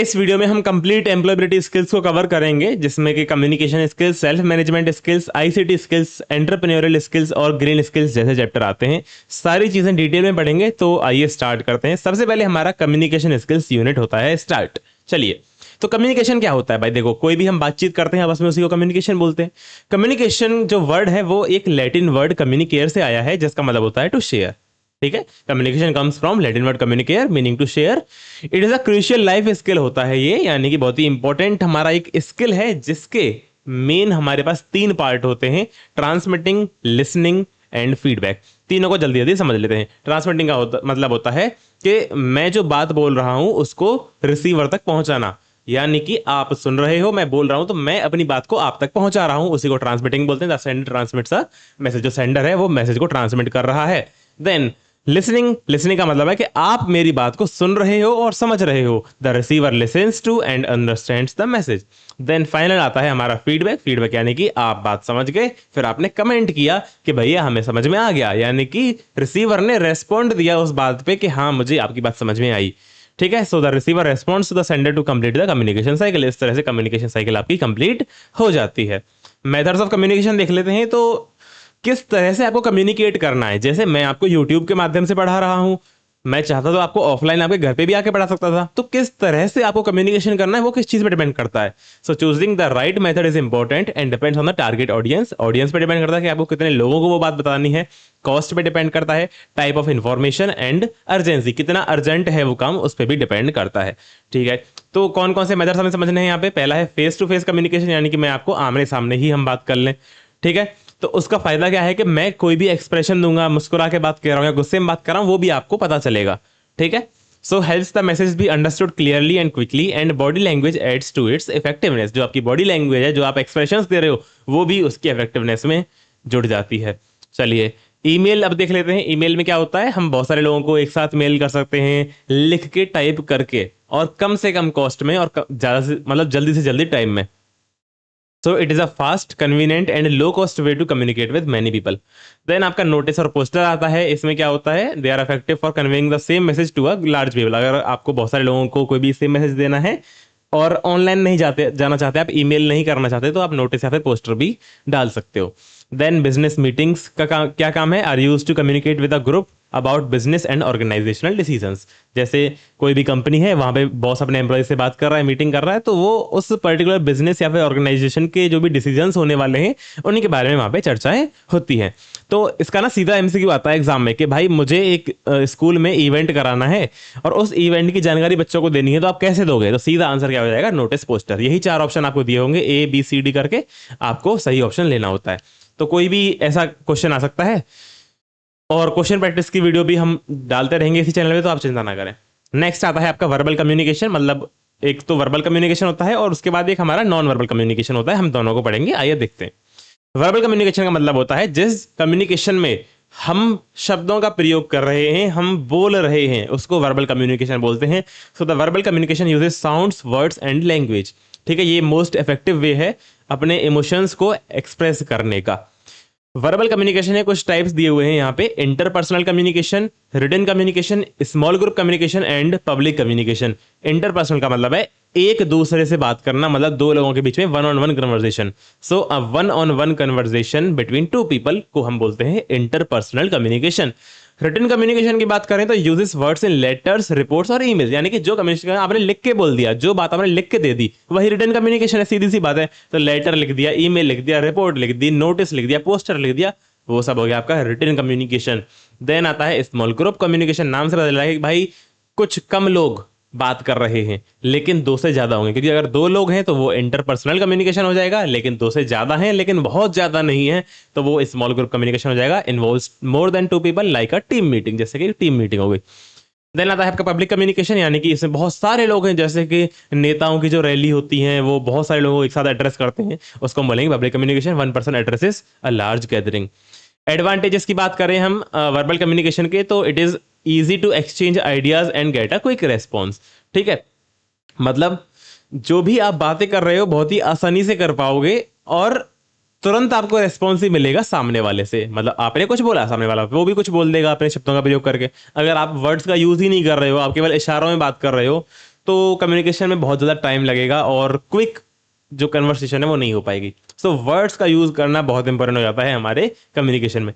इस वीडियो में हम कंप्लीट एम्प्लॉयबिलिटी स्किल्स को कवर करेंगे, जिसमें कि communication skills, self management skills, ICT skills, entrepreneurial skills और ग्रीन स्किल्स जैसे चैप्टर आते हैं। सारी चीजें डिटेल में पढ़ेंगे। तो आइए स्टार्ट करते हैं। सबसे पहले हमारा कम्युनिकेशन स्किल्स यूनिट होता है स्टार्ट। चलिए, तो कम्युनिकेशन क्या होता है भाई? देखो, कोई भी हम बातचीत करते हैं आपस में, उसी को कम्युनिकेशन बोलते हैं। कम्युनिकेशन जो वर्ड है वो एक लैटिन वर्ड कम्युनिकेयर से आया है, जिसका मतलब होता है टू शेयर। ठीक है, communication comes from Latin word communicare meaning to share. It is a crucial life skill होता है ये, यानी कि बहुत ही इंपॉर्टेंट हमारा एक स्किल है, जिसके मेन हमारे पास 3 पार्ट होते हैं: ट्रांसमिटिंग, लिसनिंग एंड फीडबैक। तीनों को जल्दी जल्दी समझ लेते हैं। ट्रांसमिटिंग का मतलब होता है कि मैं जो बात बोल रहा हूं उसको रिसीवर तक पहुंचाना, यानी कि आप सुन रहे हो, मैं बोल रहा हूं, तो मैं अपनी बात को आप तक पहुंचा रहा हूं, उसी को ट्रांसमिटिंग बोलते हैं। The sender transmits a message. जो सेंडर है वो मैसेज को ट्रांसमिट कर रहा है। देन लिसनिंग का मतलब है कि आप मेरी बात को सुन रहे हो और समझ रहे हो। The receiver listens to and understands the message. Then final आता है हमारा फीडबैक यानी कि आप बात समझ गए, फिर आपने कमेंट किया कि भैया हमें समझ में आ गया, यानी कि रिसीवर ने रेस्पॉन्ड दिया उस बात पे कि हाँ, मुझे आपकी बात समझ में आई। ठीक है, so the receiver responds to the sender to complete the communication cycle. इस तरह से कम्युनिकेशन साइकिल आपकी कंप्लीट हो जाती है। मेथड्स ऑफ कम्युनिकेशन देख लेते हैं। तो किस तरह से आपको कम्युनिकेट करना है, जैसे मैं आपको यूट्यूब के माध्यम से पढ़ा रहा हूं, मैं चाहता तो आपको ऑफलाइन आपके घर पे भी आके पढ़ा सकता था। तो किस तरह से आपको कम्युनिकेशन करना है वो किस चीज पे डिपेंड करता है। So choosing the right method is important and depends on the target audience. Audience पे डिपेंड करता है कि आपको कितने लोगों को वो बात बतानी है। कॉस्ट पे डिपेंड करता है, type of information and urgency, कितना अर्जेंट है वो काम, उस पर भी डिपेंड करता है। ठीक है, तो कौन कौन से मेथड्स हमें समझने हैं यहाँ पे। पहला है फेस टू फेस कम्युनिकेशन, यानी कि मैं आपको आमने सामने ही हम बात कर लें। ठीक है, तो उसका फायदा क्या है कि मैं कोई भी एक्सप्रेशन दूंगा, मुस्कुरा के बात कर रहा हूं या गुस्से में बात कर रहा हूं, वो भी आपको पता चलेगा। ठीक है, so helps the message be understood clearly and quickly and body language adds to its effectiveness. जो आपकी बॉडी लैंग्वेज है, जो आप एक्सप्रेशंस दे रहे हो, वो भी उसकी इफेक्टिवनेस में जुड़ जाती है। चलिए, ईमेल अब देख लेते हैं। ईमेल में क्या होता है, हम बहुत सारे लोगों को एक साथ मेल कर सकते हैं, लिख के, टाइप करके, और कम से कम कॉस्ट में, और ज्यादा से मतलब जल्दी से जल्दी टाइम में। So it is a fast, convenient and low cost way to communicate with many people. Then आपका नोटिस और पोस्टर आता है। इसमें क्या होता है, they are effective for conveying the same message to a large people. अगर आपको बहुत सारे लोगों को कोई भी सेम मैसेज देना है और ऑनलाइन नहीं जाना चाहते, आप ईमेल नहीं करना चाहते, तो आप नोटिस या फिर पोस्टर भी डाल सकते हो। देन बिजनेस मीटिंग्स का क्या काम है, are use to communicate with a group about business and organisational decisions. जैसे कोई भी कंपनी है, वहां पे बॉस अपने एम्प्लॉय से बात कर रहा है, मीटिंग कर रहा है, तो वो उस पर्टिकुलर बिजनेस या फिर ऑर्गेनाइजेशन के जो भी डिसीजंस होने वाले हैं, उन्हीं के बारे में वहां पे चर्चाएं होती हैं। तो इसका ना सीधा एमसीक्यू आता है एग्जाम में कि भाई मुझे एक स्कूल में इवेंट कराना है और उस इवेंट की जानकारी बच्चों को देनी है, तो आप कैसे दोगे? तो सीधा आंसर क्या हो जाएगा, नोटिस पोस्टर। यही 4 ऑप्शन आपको दिए होंगे, ए बी सी डी करके, आपको सही ऑप्शन लेना होता है। तो कोई भी ऐसा क्वेश्चन आ सकता है, और क्वेश्चन प्रैक्टिस की वीडियो भी हम डालते रहेंगे इसी चैनल पे, तो आप चिंता ना करें। नेक्स्ट आता है आपका वर्बल कम्युनिकेशन। मतलब एक तो वर्बल कम्युनिकेशन होता है और उसके बाद एक हमारा नॉन वर्बल कम्युनिकेशन होता है। हम दोनों को पढ़ेंगे, आइए देखते हैं। वर्बल कम्युनिकेशन का मतलब होता है जिस कम्युनिकेशन में हम शब्दों का प्रयोग कर रहे हैं, हम बोल रहे हैं, उसको वर्बल कम्युनिकेशन बोलते हैं। So the verbal communication uses sounds, words and language. ठीक है, ये मोस्ट इफेक्टिव वे है अपने इमोशंस को एक्सप्रेस करने का। वर्बल कम्युनिकेशन है, कुछ टाइप्स दिए हुए हैं यहाँ पे: interpersonal communication, written communication, small group communication and public communication. Interpersonal का मतलब है एक दूसरे से बात करना, मतलब 2 लोगों के बीच में one on one conversation. So a one on one conversation between 2 people को हम बोलते हैं इंटरपर्सनल कम्युनिकेशन। रिटन कम्युनिकेशन की बात करें तो uses words in letters, reports और ईमेल, यानी कि जो कम्युनिकेशन आपने लिख के बोल दिया, जो बात आपने लिख के दे दी, वही रिटन कम्युनिकेशन है। सीधी सी बात है। तो लेटर लिख दिया, ईमेल लिख दिया, रिपोर्ट लिख दी, नोटिस लिख दिया, पोस्टर लिख दिया, वो सब हो गया आपका रिटन कम्युनिकेशन। देन आता है स्मॉल ग्रुप कम्युनिकेशन। नाम से पता चल रहा है कि भाई कुछ कम लोग बात कर रहे हैं, लेकिन 2 से ज्यादा होंगे, क्योंकि अगर 2 लोग हैं तो वो इंटरपर्सनल कम्युनिकेशन हो जाएगा, लेकिन 2 से ज्यादा हैं लेकिन बहुत ज्यादा नहीं है, तो वो स्मॉल ग्रुप कम्युनिकेशन हो जाएगा। Involves more than 2 people like a team meeting, जैसे कि टीम मीटिंग हो गई। देन आता है आपका पब्लिक कम्युनिकेशन, यानी कि इसमें बहुत सारे लोग हैं, जैसे कि नेताओं की जो रैली होती है, वो बहुत सारे लोगों को एक साथ एड्रेस करते हैं, उसको हम बोलेंगे public communication. 1 person addresses a large gathering. Advantages की बात करें हम वर्बल कम्युनिकेशन के, तो it is easy to exchange ideas and get a quick response. ठीक है, मतलब जो भी आप बातें कर रहे हो बहुत ही आसानी से कर पाओगे और तुरंत आपको रेस्पॉन्स ही मिलेगा सामने वाले से। मतलब आपने कुछ बोला, सामने वाला वो भी कुछ बोल देगा अपने शब्दों का प्रयोग करके। अगर आप वर्ड्स का यूज ही नहीं कर रहे हो, आप केवल इशारों में बात कर रहे हो, तो कम्युनिकेशन में बहुत ज़्यादा टाइम लगेगा और क्विक जो कन्वर्सेशन है वो नहीं हो पाएगी। सो वर्ड्स का यूज करना बहुत इंपॉर्टेंट हो जाता है हमारे कम्युनिकेशन में।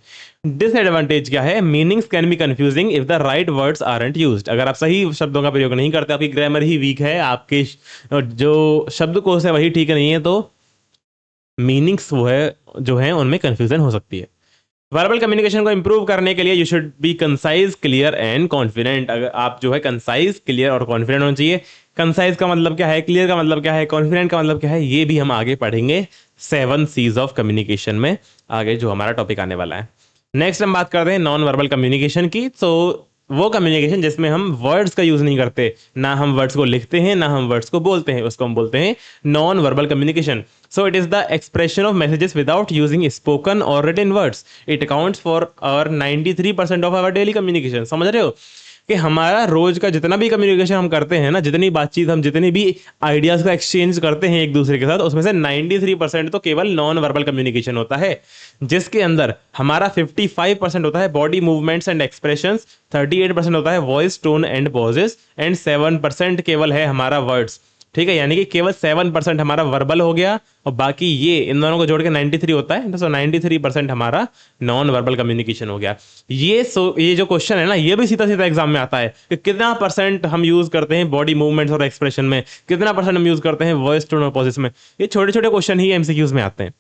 डिसएडवांटेज क्या है? Meanings can be confusing if the right words aren't used. अगर आप सही शब्दों का प्रयोग नहीं करते, आपकी ग्रामर ही वीक है, आपके जो शब्दकोश है वही ठीक नहीं है, तो मीनिंग्स वो है जो है उनमें कंफ्यूजन हो सकती है। वर्बल कम्युनिकेशन को इंप्रूव करने के लिए you should be concise, clear and confident. अगर आप जो है कंसाइज, क्लियर और कॉन्फिडेंट होना चाहिए। कंसाइज का मतलब क्या है, क्लियर का मतलब क्या है, कॉन्फिडेंट का मतलब क्या है, ये भी हम आगे पढ़ेंगे 7 C's ऑफ कम्युनिकेशन में, आगे जो हमारा टॉपिक आने वाला है। नेक्स्ट हम बात करते हैं नॉन वर्बल कम्युनिकेशन की। तो वो कम्युनिकेशन जिसमें हम वर्ड्स का यूज नहीं करते, ना हम वर्ड्स को लिखते हैं ना हम वर्ड्स को बोलते हैं, उसको हम बोलते हैं non verbal communication. So it is the expression of messages without using spoken और written words. It accounts for our 93% of our daily communication. समझ रहे हो कि हमारा रोज का जितना भी कम्युनिकेशन हम करते हैं ना, जितनी बातचीत हम जितनी भी आइडियाज का एक्सचेंज करते हैं एक दूसरे के साथ, उसमें से 93% तो केवल नॉन वर्बल कम्युनिकेशन होता है, जिसके अंदर हमारा 55% होता है बॉडी मूवमेंट्स एंड एक्सप्रेशंस, 38% होता है voice tone and pauses, and 7% केवल है हमारा वर्ड्स। ठीक है, यानी कि केवल 7% हमारा वर्बल हो गया और बाकी ये इन दोनों को जोड़ के 93 होता है। तो 93% हमारा नॉन वर्बल कम्युनिकेशन हो गया। ये जो क्वेश्चन है ना, ये भी सीधा सीधा एग्जाम में आता है कि कितना परसेंट हम यूज करते हैं बॉडी मूवमेंट्स और एक्सप्रेशन में, कितना परसेंट हम यूज करते हैं वॉइस टोन और पॉजेस में। ये छोटे छोटे क्वेश्चन ही एमसीक्यूज में आते हैं।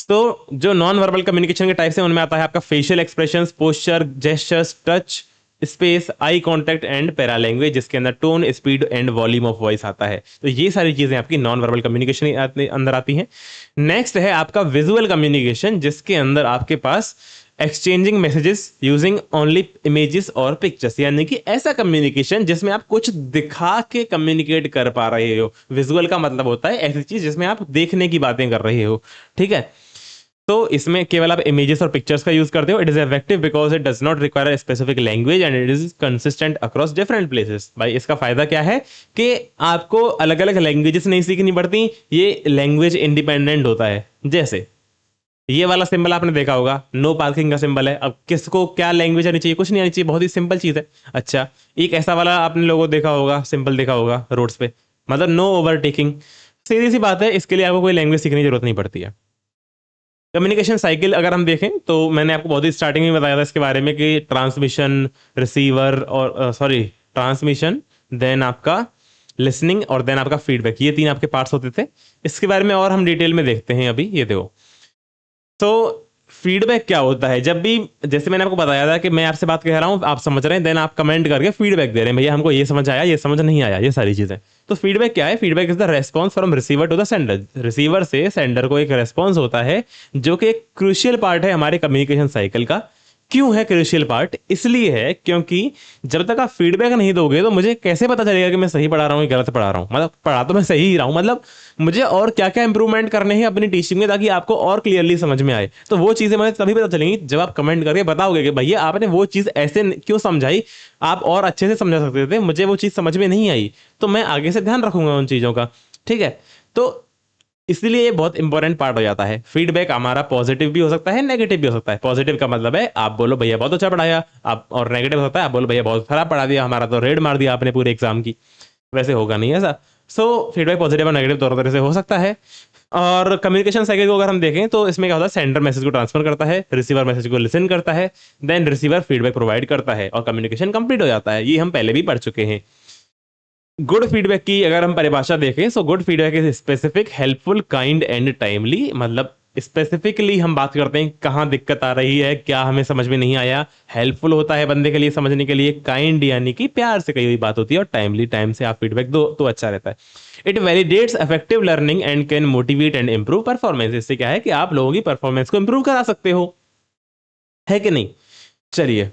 तो जो नॉन वर्बल कम्युनिकेशन के टाइप से उनमें आता है आपका facial expressions, posture, gestures, touch, space, eye contact and para language, जिसके अंदर tone, speed and volume of voice आता है। तो ये सारी चीजें आपकी नॉन वर्बल कम्युनिकेशन अंदर आती हैं। नेक्स्ट है आपका विजुअल कम्युनिकेशन, जिसके अंदर आपके पास exchanging messages using only images और पिक्चर्स, यानी कि ऐसा कम्युनिकेशन जिसमें आप कुछ दिखा के कम्युनिकेट कर पा रहे हो। विजुअल का मतलब होता है ऐसी चीज जिसमें आप देखने की बातें कर रहे हो। ठीक है, तो इसमें केवल आप इमेजेस और पिक्चर्स का यूज करते हो। It is effective because it does not require specific language and it is consistent across different places. भाई इसका फायदा क्या है कि आपको अलग अलग लैंग्वेजेस नहीं सीखनी पड़ती, ये लैंग्वेज इंडिपेंडेंट होता है। जैसे ये वाला सिंबल आपने देखा होगा, नो पार्किंग का सिंबल है। अब किसको क्या लैंग्वेज आनी चाहिए? कुछ नहीं आनी चाहिए, बहुत ही सिंपल चीज है। अच्छा, एक ऐसा वाला आपने लोगों देखा होगा, सिंबल देखा होगा रोड्स पे, मतलब नो ओवरटेकिंग। सीधी सी बात है, इसके लिए आपको कोई लैंग्वेज सीखने की जरूरत नहीं पड़ती है। कम्युनिकेशन साइकिल अगर हम देखें तो मैंने आपको बहुत ही स्टार्टिंग में बताया था इसके बारे में कि ट्रांसमिशन, रिसीवर और ट्रांसमिशन, देन आपका लिसनिंग और देन आपका फीडबैक, ये 3 आपके पार्ट्स होते थे। इसके बारे में और हम डिटेल में देखते हैं अभी। ये देखो, तो फीडबैक क्या होता है? जब भी, जैसे मैंने आपको बताया था कि मैं आपसे बात कह रहा हूं, आप समझ रहे हैं, देन आप कमेंट करके फीडबैक दे रहे हैं, भैया हमको ये समझ आया, ये समझ नहीं आया, ये सारी चीजें। तो फीडबैक क्या है? Feedback is the response from receiver to the sender. Receiver से सेंडर को एक रेस्पॉन्स होता है, जो कि एक क्रूशियल पार्ट है हमारे कम्युनिकेशन साइकिल का। क्यों है क्रूशियल पार्ट? इसलिए है क्योंकि जब तक आप फीडबैक नहीं दोगे तो मुझे कैसे पता चलेगा कि मैं सही पढ़ा रहा हूँ या गलत पढ़ा रहा हूँ? मतलब पढ़ा तो मैं सही ही रहा हूँ, मतलब मुझे और क्या क्या इंप्रूवमेंट करने हैं अपनी टीचिंग में ताकि आपको और क्लियरली समझ में आए। तो वो चीजें मुझे तभी पता चलेंगी जब आप कमेंट करके बताओगे कि भैया आपने वो चीज ऐसे क्यों समझाई, आप और अच्छे से समझा सकते थे, मुझे वो चीज समझ में नहीं आई, तो मैं आगे से ध्यान रखूंगा उन चीजों का। ठीक है, तो इसलिए ये बहुत इंपॉर्टेंट पार्ट हो जाता है। फीडबैक हमारा पॉजिटिव भी हो सकता है, नेगेटिव भी हो सकता है। पॉजिटिव का मतलब है आप बोलो भैया बहुत अच्छा पढ़ाया, आप, और नेगेटिव होता है आप बोलो भैया बहुत खराब पढ़ा दिया, हमारा तो रेड मार दिया आपने पूरे एग्जाम की। वैसे होगा नहीं ऐसा। सो फीडबैक पॉजिटिव और नेगेटिव दोनों तरह से हो सकता है। और कम्युनिकेशन साइकिल को अगर हम देखें तो इसमें क्या होता है, सेंडर मैसेज को ट्रांसफर करता है, रिसीवर मैसेज को लिसन करता है, देन रिसीवर फीडबैक प्रोवाइड करता है और कम्युनिकेशन कंप्लीट हो जाता है। ये हम पहले भी पढ़ चुके हैं। गुड फीडबैक की अगर हम परिभाषा देखें, so good feedback is specific, helpful, kind and timely. मतलब स्पेसिफिकली हम बात करते हैं कहाँ दिक्कत आ रही है, क्या हमें समझ में नहीं आया। हेल्पफुल होता है बंदे के लिए समझने के लिए, काइंड यानी कि प्यार से कही हुई बात होती है, और टाइमली, टाइम से आप फीडबैक दो तो अच्छा रहता है। It validates effective learning and can motivate and improve performance. इससे क्या है कि आप लोगों की परफॉर्मेंस को इंप्रूव करा सकते हो, है कि नहीं? चलिए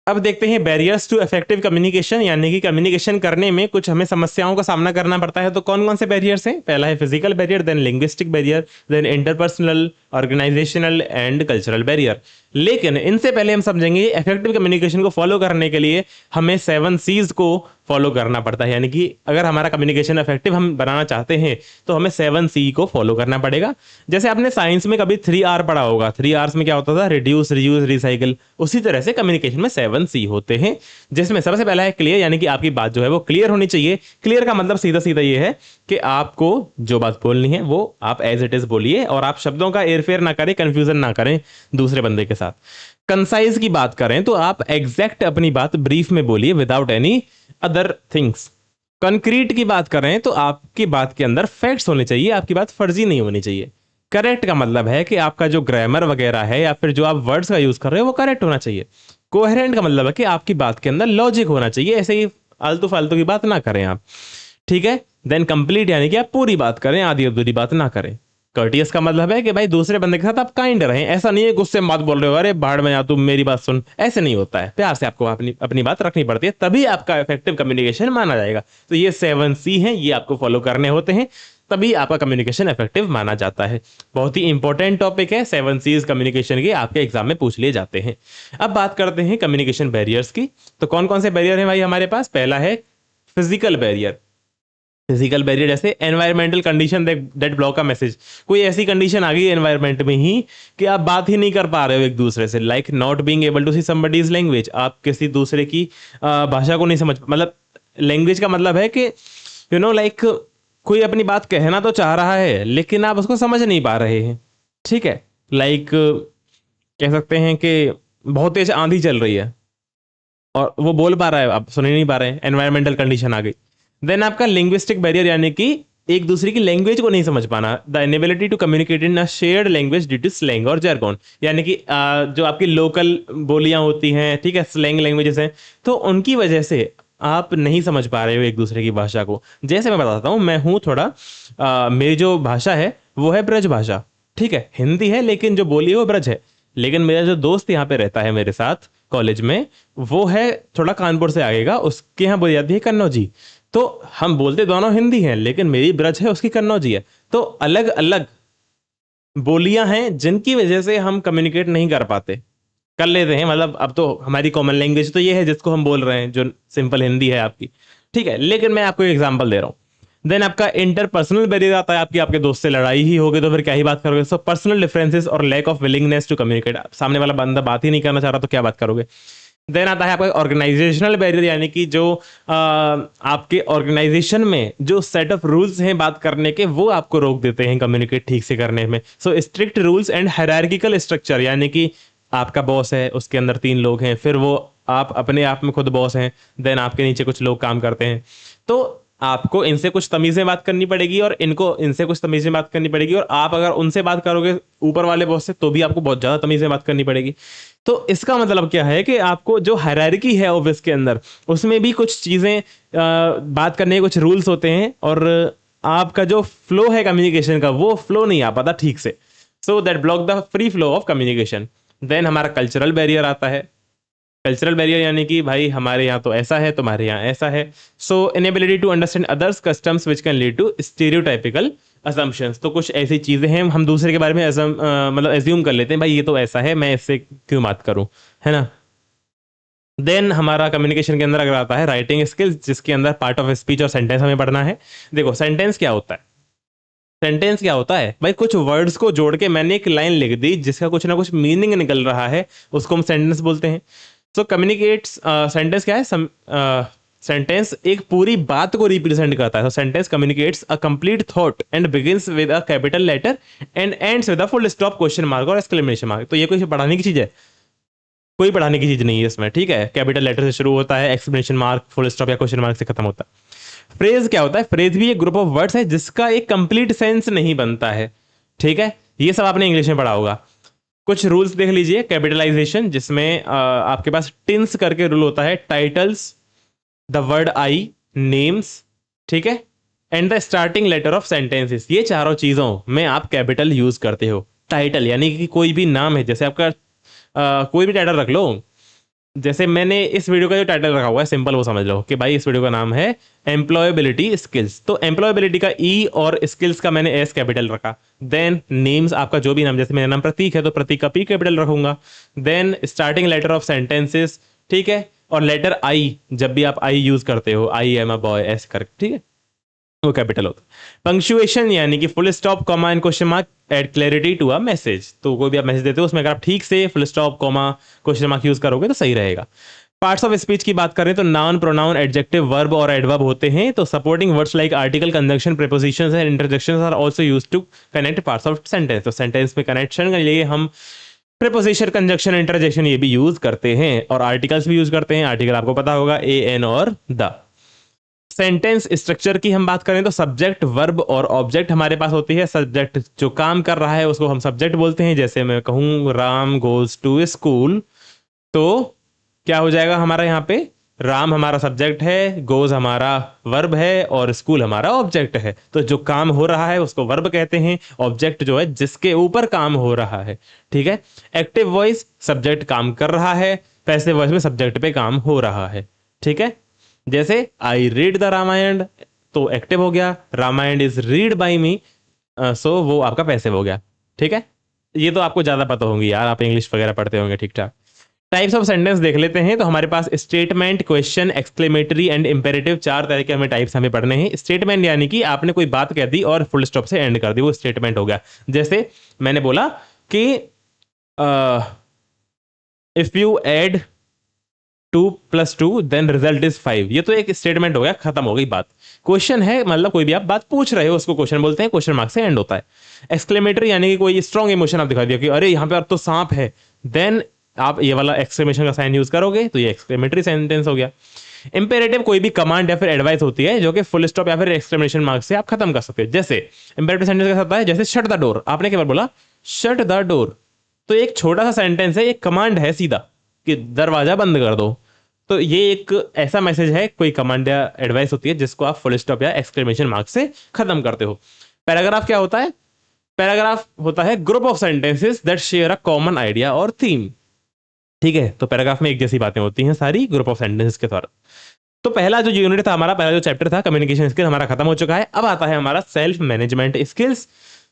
अब देखते हैं बैरियर्स टू इफेक्टिव कम्युनिकेशन, यानी कि कम्युनिकेशन करने में कुछ हमें समस्याओं का सामना करना पड़ता है। तो कौन कौन से बैरियर्स हैं? पहला है physical barrier, then linguistic barrier, then interpersonal, organisational and cultural barrier. लेकिन इनसे पहले हम समझेंगे इफेक्टिव कम्युनिकेशन को फॉलो करने के लिए हमें 7 C's को फॉलो करना पड़ता है। यानी कि अगर हमारा कम्युनिकेशन इफेक्टिव हम बनाना चाहते हैं तो हमें 7 C को फॉलो करना पड़ेगा। जैसे आपने साइंस में कभी 3R पढ़ा होगा, 3Rs में क्या होता था, रिड्यूस, रीयूज, रिसाइकिल। उसी तरह से कम्युनिकेशन में 7 C होते हैं, जिसमें सबसे पहला है क्लियर, यानी कि आपकी बात जो है वो क्लियर होनी चाहिए। क्लियर का मतलब सीधा सीधा ये है कि आपको जो बात बोलनी है वो आप एज इट इज बोलिए और आप शब्दों का एरफेर ना करें, कंफ्यूजन ना करें दूसरे बंदे के साथ। कंसाइज की बात करें तो आप एग्जैक्ट अपनी बात ब्रीफ में बोलिए without any other things. Concrete की बात करें तो आपकी बात के अंदर फैक्ट्स होने चाहिए, आपकी बात फर्जी नहीं होनी चाहिए। करेक्ट का मतलब है कि आपका जो ग्रामर वगैरह है या फिर जो आप वर्ड्स का यूज कर रहे हो वो करेक्ट होना चाहिए। कोहेरेंट का मतलब है कि आपकी बात के अंदर लॉजिक होना चाहिए, ऐसे ही आलतू फालतू की बात ना करें आप, ठीक है। देन कंप्लीट, यानी कि आप पूरी बात करें, आधी अधूरी बात ना करें। कर्टियस का मतलब है कि भाई दूसरे बंदे के साथ आप काइंड रहें, ऐसा नहीं है गुस्से में बात बोल रहे हो, अरे बाहर में आ तू मेरी बात सुन, ऐसे नहीं होता है। प्यार से आपको अपनी अपनी बात रखनी पड़ती है, तभी आपका इफेक्टिव कम्युनिकेशन माना जाएगा। तो ये 7 C हैं, ये आपको फॉलो करने होते हैं, तभी आपका कम्युनिकेशन इफेक्टिव माना जाता है। बहुत ही इंपॉर्टेंट टॉपिक है, 7 C's कम्युनिकेशन के आपके एग्जाम में पूछ लिए जाते हैं। अब बात करते हैं कम्युनिकेशन बैरियर्स की। तो कौन कौन से बैरियर हैं भाई हमारे पास? पहला है फिजिकल बैरियर। फिजिकल बैरियर जैसे environmental condition that block a message. कोई ऐसी कंडीशन आ गई एनवायरमेंट में ही कि आप बात ही नहीं कर पा रहे हो एक दूसरे से, like not being able to see somebody's language. आप किसी दूसरे की भाषा को नहीं समझ, मतलब लैंग्वेज का मतलब है कि लाइक कोई अपनी बात कहना तो चाह रहा है लेकिन आप उसको समझ नहीं पा रहे हैं, ठीक है। लाइक कह सकते हैं कि बहुत तेज आंधी चल रही है और वो बोल पा रहा है, आप सुन ही नहीं पा रहे हैं, एनवायरमेंटल कंडीशन आ गई। देन आपका लिंग्विस्टिक बैरियर, यानी कि एक दूसरे की लैंग्वेज को नहीं समझ पाना, the inability to communicate in a shared language due to slang और जर्गन। यानी कि जो आपकी लोकल बोलियां होती हैं, ठीक है, स्लैंग लैंग्वेजेस हैं, तो उनकी वजह से आप नहीं समझ पा रहे हो एक दूसरे की भाषा को। जैसे मैं बताता हूँ, मैं हूँ थोड़ा मेरी जो भाषा है वो है ब्रज भाषा, ठीक है, हिंदी है लेकिन जो बोली है वो ब्रज है। लेकिन मेरा जो दोस्त यहाँ पे रहता है मेरे साथ कॉलेज में, वो है थोड़ा कानपुर से आगे का, उसके यहाँ बोली जाती है कन्नौजी। तो हम बोलते दोनों हिंदी हैं, लेकिन मेरी ब्रज है, उसकी कन्नौजी है। तो अलग अलग बोलियां हैं जिनकी वजह से हम कम्युनिकेट नहीं कर पाते, कर लेते हैं, मतलब अब तो हमारी कॉमन लैंग्वेज तो ये है जिसको हम बोल रहे हैं, जो सिंपल हिंदी है आपकी, ठीक है। लेकिन मैं आपको एक एग्जांपल दे रहा हूँ। देन आपका इंटरपर्सनल बैरियर आता है, आपकी आपके दोस्त से लड़ाई ही होगी तो फिर क्या ही बात करोगे। सो पर्सनल डिफरेंसेस और lack of willingness to communicate, सामने वाला बंदा बात ही नहीं करना चाह रहा तो क्या बात करोगे। देन आता है आपका ऑर्गेनाइजेशनल बैरियर, यानी कि जो आपके ऑर्गेनाइजेशन में जो सेट ऑफ रूल्स हैं बात करने के, वो आपको रोक देते हैं कम्युनिकेट ठीक से करने में। So strict rules and hierarchical structure, यानी कि आपका बॉस है, उसके अंदर 3 लोग हैं, फिर वो आप अपने आप में खुद बॉस हैं, देन आपके नीचे कुछ लोग काम करते हैं। तो आपको इनसे कुछ तमीज़ें बात करनी पड़ेगी और इनको इनसे कुछ तमीज़ें बात करनी पड़ेगी, और आप अगर उनसे बात करोगे ऊपर वाले बॉस से तो भी आपको बहुत ज़्यादा तमीज़ें बात करनी पड़ेगी। तो इसका मतलब क्या है कि आपको जो हायरार्की है ऑफिस के अंदर, उसमें भी कुछ चीज़ें बात करने के कुछ रूल्स होते हैं, और आपका जो फ्लो है कम्युनिकेशन का वो फ्लो नहीं आ पाता ठीक से। So that block the free flow of communication. Then हमारा कल्चरल बैरियर आता है। कल्चरल बैरियर यानी कि भाई हमारे यहाँ तो ऐसा है, तुम्हारे यहाँ ऐसा है। So inability to understand others customs which can lead to stereotypical assumptions. तो कुछ ऐसी चीज़ें हैं हम दूसरे के बारे में मतलब एज्यूम कर लेते हैं, भाई ये तो ऐसा है, मैं इससे क्यों बात करूं, है ना। देन हमारा कम्युनिकेशन के अंदर अगर आता है राइटिंग स्किल्स, जिसके अंदर पार्ट ऑफ स्पीच और सेंटेंस हमें पढ़ना है। देखो सेंटेंस क्या होता है, सेंटेंस क्या होता है भाई, कुछ वर्ड्स को जोड़ के मैंने एक लाइन लिख दी जिसका कुछ ना कुछ मीनिंग निकल रहा है, उसको हम सेंटेंस बोलते हैं। सो कम्युनिकेट्स, सेंटेंस क्या है, सेंटेंस एक पूरी बात को रिप्रेजेंट करता है। तो sentence communicates a complete thought and begins with a capital letter and ends with a full stop, question mark और एक्सक्लेमेशन मार्क। तो ये कोई पढ़ाने की चीज है? कोई पढ़ाने की चीज नहीं है इसमें, ठीक है। कैपिटल लेटर से शुरू होता है, एक्सक्लेमेशन मार्क, फुल स्टॉप या क्वेश्चन मार्क से खत्म होता है। फ्रेज क्या होता है? फ्रेज भी एक ग्रुप ऑफ वर्ड्स है जिसका एक कंप्लीट सेंस नहीं बनता है, ठीक है। ये सब आपने इंग्लिश में पढ़ा होगा। कुछ रूल्स देख लीजिए। कैपिटलाइजेशन, जिसमें आपके पास टिन्स करके रूल होता है, titles, the word I, names, ठीक है, and the starting letter of sentences. ये चारों चीजों में आप कैपिटल यूज करते हो। टाइटल यानी कि कोई भी नाम है, जैसे आपका कोई भी टाइटल रख लो, जैसे मैंने इस वीडियो का जो टाइटल रखा हुआ है सिंपल वो समझ लो कि भाई इस वीडियो का नाम है एम्प्लॉयबिलिटी स्किल्स। तो एम्प्लॉयबिलिटी का ई और स्किल्स का मैंने एस कैपिटल रखा। देन नेम्स आपका जो भी नाम, जैसे मेरा नाम प्रतीक है तो प्रतीक का पी कैपिटल रखूंगा। Then starting letter of sentences, ठीक है, और लेटर आई, जब भी आप आई यूज करते हो, आई एम अ बॉय ऐसे करके, ठीक है, वो कैपिटल होता है। पंक्चुएशन यानी कि full stop comma and question mark add clarity to a message. तो कोई भी आप मैसेज देते हो उसमें अगर आप ठीक से full stop comma question mark use करोगे तो सही रहेगा। पार्ट्स ऑफ स्पीच की बात करें तो नाउन, प्रोनाउन, एडजेक्टिव, वर्ब और एडवर्ब होते हैं। तो supporting words like article, conjunction, prepositions and interjections are also used to connect parts of sentence. तो सेंटेंस में कनेक्शन के लिए हम प्रीपोजिशन, कंजंक्शन, इंटरजेक्शन ये भी यूज करते हैं और आर्टिकल्स भी यूज करते हैं। आर्टिकल आपको पता होगा ए, एन और द। सेंटेंस स्ट्रक्चर की हम बात करें तो सब्जेक्ट, वर्ब और ऑब्जेक्ट हमारे पास होती है। सब्जेक्ट जो काम कर रहा है उसको हम सब्जेक्ट बोलते हैं। जैसे मैं कहूं राम गोज टू स्कूल, तो क्या हो जाएगा हमारा यहाँ पे, राम हमारा सब्जेक्ट है, गोज हमारा वर्ब है और स्कूल हमारा ऑब्जेक्ट है। तो जो काम हो रहा है उसको वर्ब कहते हैं, ऑब्जेक्ट जो है जिसके ऊपर काम हो रहा है, ठीक है। एक्टिव वॉइस, सब्जेक्ट काम कर रहा है, पैसिव वॉइस में सब्जेक्ट पे काम हो रहा है, ठीक है। जैसे आई रीड द रामायण, तो एक्टिव हो गया, रामायण इज रीड बाई मी, सो वो आपका पैसिव हो गया, ठीक है। ये तो आपको ज्यादा पता होंगी यार, आप इंग्लिश वगैरह पढ़ते होंगे ठीक ठाक। टाइप्स ऑफ सेंटेंस देख लेते हैं। तो हमारे पास statement, question, exclamatory and imperative, चार तरह के हमें टाइप्स हमें पढ़ने हैं। स्टेटमेंट यानी कि आपने कोई बात कह दी और फुल स्टॉप से एंड कर दी, वो स्टेटमेंट हो गया। जैसे मैंने बोला कि if you add 2 + 2 then result is 5, ये तो एक स्टेटमेंट हो गया, खत्म हो गई बात। क्वेश्चन है मतलब कोई भी आप बात पूछ रहे हो उसको क्वेश्चन बोलते हैं, क्वेश्चन मार्क से एंड होता है। एक्सक्लेमेटरी यानी कि कोई स्ट्रॉन्ग इमोशन आप दिखा दिया कि अरे यहाँ पे अब तो सांप है, देन आप ये वाला एक्सक्लेमेशन का साइन यूज करोगे तो ये एक्सक्लेमेटरी सेंटेंस हो गया। इंपेरेटिव कोई भी कमांड या फिर एडवाइस होती है जो कि फुल स्टॉप या फिर एक्सक्लेमेशन मार्क से आप खत्म कर सकते हो। जैसे इंपेरेटिव सेंटेंस कैसा होता है, जैसे शट द डोर, आपने क्या बोला शट द डोर, तो एक छोटा सा सेंटेंस है, एक कमांड है सीधा कि दरवाजा बंद कर दो। तो ये एक ऐसा मैसेज है, कोई कमांड या एडवाइस होती है जिसको आप फुल स्टॉप या एक्सक्लेमेशन मार्क से खत्म करते हो। पैराग्राफ क्या होता है, पैराग्राफ होता है group of sentences that share a common idea और थीम, ठीक है। तो पैराग्राफ में एक जैसी बातें होती हैं सारी ग्रुप ऑफ सेंटेंसेस के द्वारा। तो पहला जो यूनिट था हमारा, पहला जो चैप्टर था कम्युनिकेशन स्किल हमारा खत्म हो चुका है। अब आता है हमारा self management skills.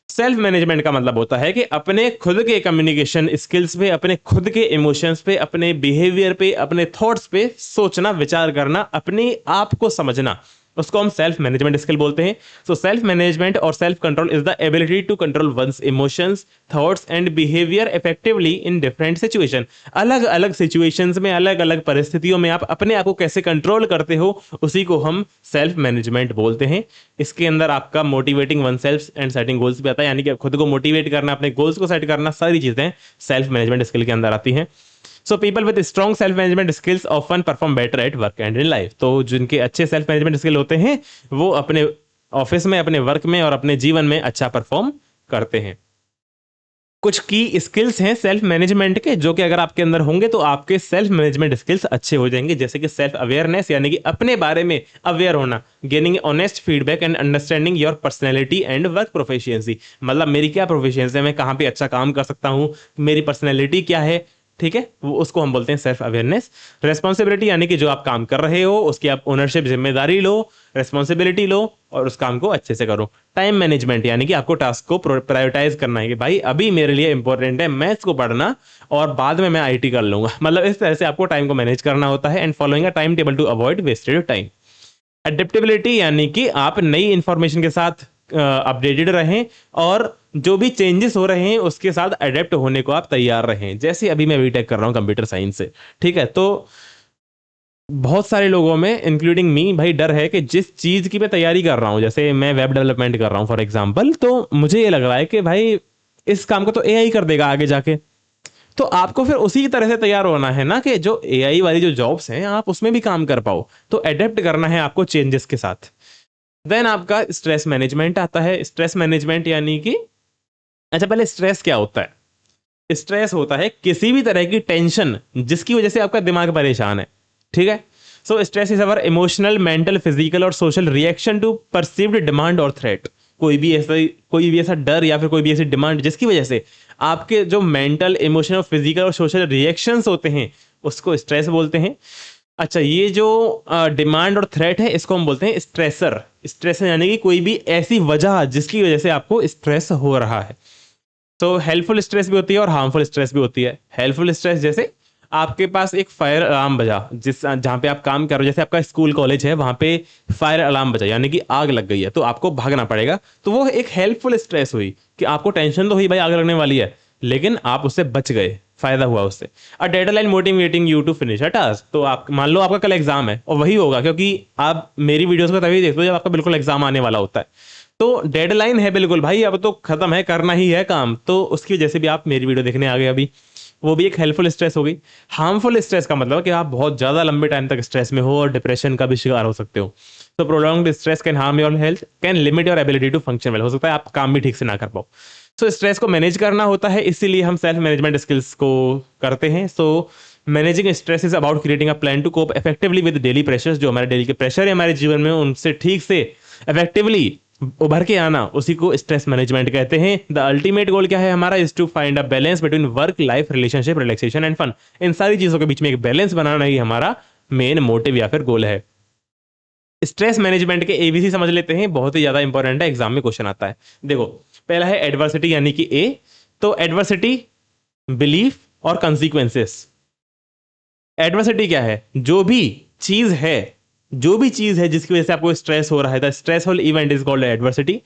Self management का मतलब होता है कि अपने खुद के कम्युनिकेशन स्किल्स पे, अपने खुद के इमोशंस पे, अपने बिहेवियर पे, अपने थॉट्स पे सोचना, विचार करना, अपने आप को समझना, उसको हम सेल्फ मैनेजमेंट स्किल बोलते हैं। सो सेल्फ मैनेजमेंट और self control is the ability to control one's emotions, thoughts and behaviour effectively in different situation. अलग अलग सिचुएशंस में, अलग अलग परिस्थितियों में आप अपने आप को कैसे कंट्रोल करते हो, उसी को हम सेल्फ मैनेजमेंट बोलते हैं। इसके अंदर आपका motivating one self and setting goals भी आता है, यानी कि खुद को मोटिवेट करना, अपने गोल्स को सेट करना, सारी चीजें सेल्फ मैनेजमेंट स्किल के अंदर आती हैं। So people with strong self management skills often perform better at work and in life. तो जिनके अच्छे सेल्फ मैनेजमेंट स्किल होते हैं वो अपने ऑफिस में, अपने वर्क में और अपने जीवन में अच्छा परफॉर्म करते हैं। कुछ की स्किल्स हैं सेल्फ मैनेजमेंट के जो कि अगर आपके अंदर होंगे तो आपके सेल्फ मैनेजमेंट स्किल्स अच्छे हो जाएंगे। जैसे कि सेल्फ अवेयरनेस यानी कि अपने बारे में अवेयर होना, gaining honest feedback and understanding your personality and work proficiency, मतलब मेरी क्या प्रोफिशिएंसी है, मैं कहाँ पे अच्छा काम कर सकता हूँ, मेरी पर्सनैलिटी क्या है, ठीक है, वो उसको हम बोलते हैं सेल्फ अवेयरनेस। रेस्पॉन्सिबिलिटी यानी कि जो आप काम कर रहे हो उसकी आप ओनरशिप, जिम्मेदारी लो, रेस्पॉन्सिबिलिटी लो और उस काम को अच्छे से करो। टाइम मैनेजमेंट यानी कि आपको टास्क को प्रायोरिटाइज करना है कि भाई अभी मेरे लिए इंपॉर्टेंट है मैथ्स को पढ़ना और बाद में मैं आईटी कर लूंगा, मतलब इस तरह से आपको टाइम को मैनेज करना होता है। And following a time table to avoid wasted time. Adaptability यानी कि आप नई इंफॉर्मेशन के साथ अपडेटेड रहें और जो भी चेंजेस हो रहे हैं उसके साथ अडेप्ट होने को आप तैयार रहें। जैसे अभी मैं बीटेक कर रहा हूं कंप्यूटर साइंस से, ठीक है, तो बहुत सारे लोगों में इंक्लूडिंग मी भाई डर है कि जिस चीज की मैं तैयारी कर रहा हूं, जैसे मैं वेब डेवलपमेंट कर रहा हूं फॉर एग्जांपल, तो मुझे ये लग रहा है कि भाई इस काम को तो एआई कर देगा आगे जाके। तो आपको फिर उसी तरह से तैयार होना है ना कि जो एआई वाली जो जॉब्स हैं आप उसमें भी काम कर पाओ, तो अडेप्ट करना है आपको चेंजेस के साथ। देन आपका स्ट्रेस मैनेजमेंट आता है। स्ट्रेस मैनेजमेंट यानी कि, अच्छा पहले स्ट्रेस क्या होता है। स्ट्रेस होता है किसी भी तरह की टेंशन जिसकी वजह से आपका दिमाग परेशान है, ठीक है। So stress is our emotional, mental, physical और social reaction to perceived demand और थ्रेट। कोई भी ऐसा डर या फिर कोई भी ऐसी डिमांड जिसकी वजह से आपके जो मेंटल, इमोशनल, फिजिकल और सोशल रिएक्शंस होते हैं उसको स्ट्रेस बोलते हैं। अच्छा, ये जो डिमांड और थ्रेट है इसको हम बोलते हैं स्ट्रेसर। स्ट्रेसर यानी कि कोई भी ऐसी वजह जिसकी वजह से आपको स्ट्रेस हो रहा है। तो हेल्पफुल स्ट्रेस भी होती है और हार्मफुल स्ट्रेस भी होती है। हेल्पफुल स्ट्रेस जैसे आपके पास एक फायर अलार्म बजा, जिस जहाँ पे आप काम कर रहे हो, जैसे आपका स्कूल कॉलेज है, वहां पे फायर अलार्म बजा यानी कि आग लग गई है तो आपको भागना पड़ेगा, तो वो एक हेल्पफुल स्ट्रेस हुई कि आपको टेंशन तो हुई भाई आग लगने वाली है, लेकिन आप उससे बच गए, फायदा हुआ उससे। A deadline motivating you to finish a task, तो आप मान लो आपका कल एग्जाम है और वही होगा, क्योंकि आप मेरी वीडियोस को तभी देखते हो जब आपका बिल्कुल एग्जाम आने वाला होता है, तो डेडलाइन है बिल्कुल भाई, अब तो खत्म है, करना ही है काम, तो उसकी वजह से भी आप मेरी वीडियो देखने आ गए अभी, वो भी एक हेल्पफुल स्ट्रेस हो गई। हार्मफुल स्ट्रेस का मतलब कि आप बहुत ज्यादा लंबे टाइम तक स्ट्रेस में हो और डिप्रेशन का भी शिकार हो सकते हो। तो prolonged stress can harm your health, can limit your ability to function well, हो सकता है आप काम भी ठीक से ना कर पाओ। सो स्ट्रेस को मैनेज करना होता है, इसीलिए हम सेल्फ मैनेजमेंट स्किल्स को करते हैं। So managing stress is about creating a plan to cope effectively with daily pressures, जो हमारे डेली के प्रेशर है हमारे जीवन में, उनसे ठीक से इफेक्टिवली उभर के आना, उसी को स्ट्रेस मैनेजमेंट कहते हैं। द अल्टीमेट गोल क्या है हमारा, is to find a balance between work life relationship relaxation and fun, इन सारी चीजों के बीच में एक बैलेंस बनाना ही हमारा मेन मोटिव या फिर गोल है। स्ट्रेस मैनेजमेंट के एबीसी समझ लेते हैं, बहुत ही ज्यादा इंपॉर्टेंट है, एग्जाम में क्वेश्चन आता है। देखो, पहला है एडवर्सिटी यानी कि ए, तो एडवर्सिटी, बिलीफ और कंसीक्वेंसेस। एडवर्सिटी क्या है, जो भी चीज है जिसकी वजह से आपको स्ट्रेस हो रहा है, the stressful event is called adversity.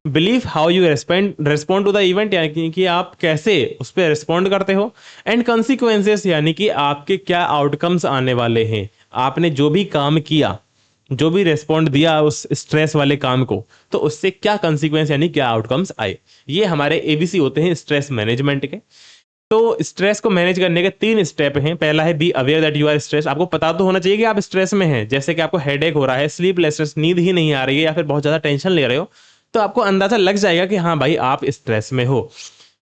Belief, how you respond to the event, यानी कि आप कैसे उस पर रिस्पॉन्ड करते हो। एंड कंसिक्वेंसेस यानी कि आपके क्या आउटकम्स आने वाले हैं, आपने जो भी काम किया, जो भी रेस्पॉन्ड दिया उस स्ट्रेस वाले काम को, तो उससे क्या कंसिक्वेंस यानी क्या आउटकम्स आए। ये हमारे एबीसी होते हैं स्ट्रेस मैनेजमेंट के। तो स्ट्रेस को मैनेज करने के 3 स्टेप हैं। पहला है be aware that you are stress, आपको पता तो होना चाहिए कि आप स्ट्रेस में हैं, जैसे कि आपको हेडेक हो रहा है, स्लीपलेसनेस, नींद ही नहीं आ रही है, या फिर बहुत ज्यादा टेंशन ले रहे हो, तो आपको अंदाजा लग जाएगा कि हाँ भाई आप स्ट्रेस में हो।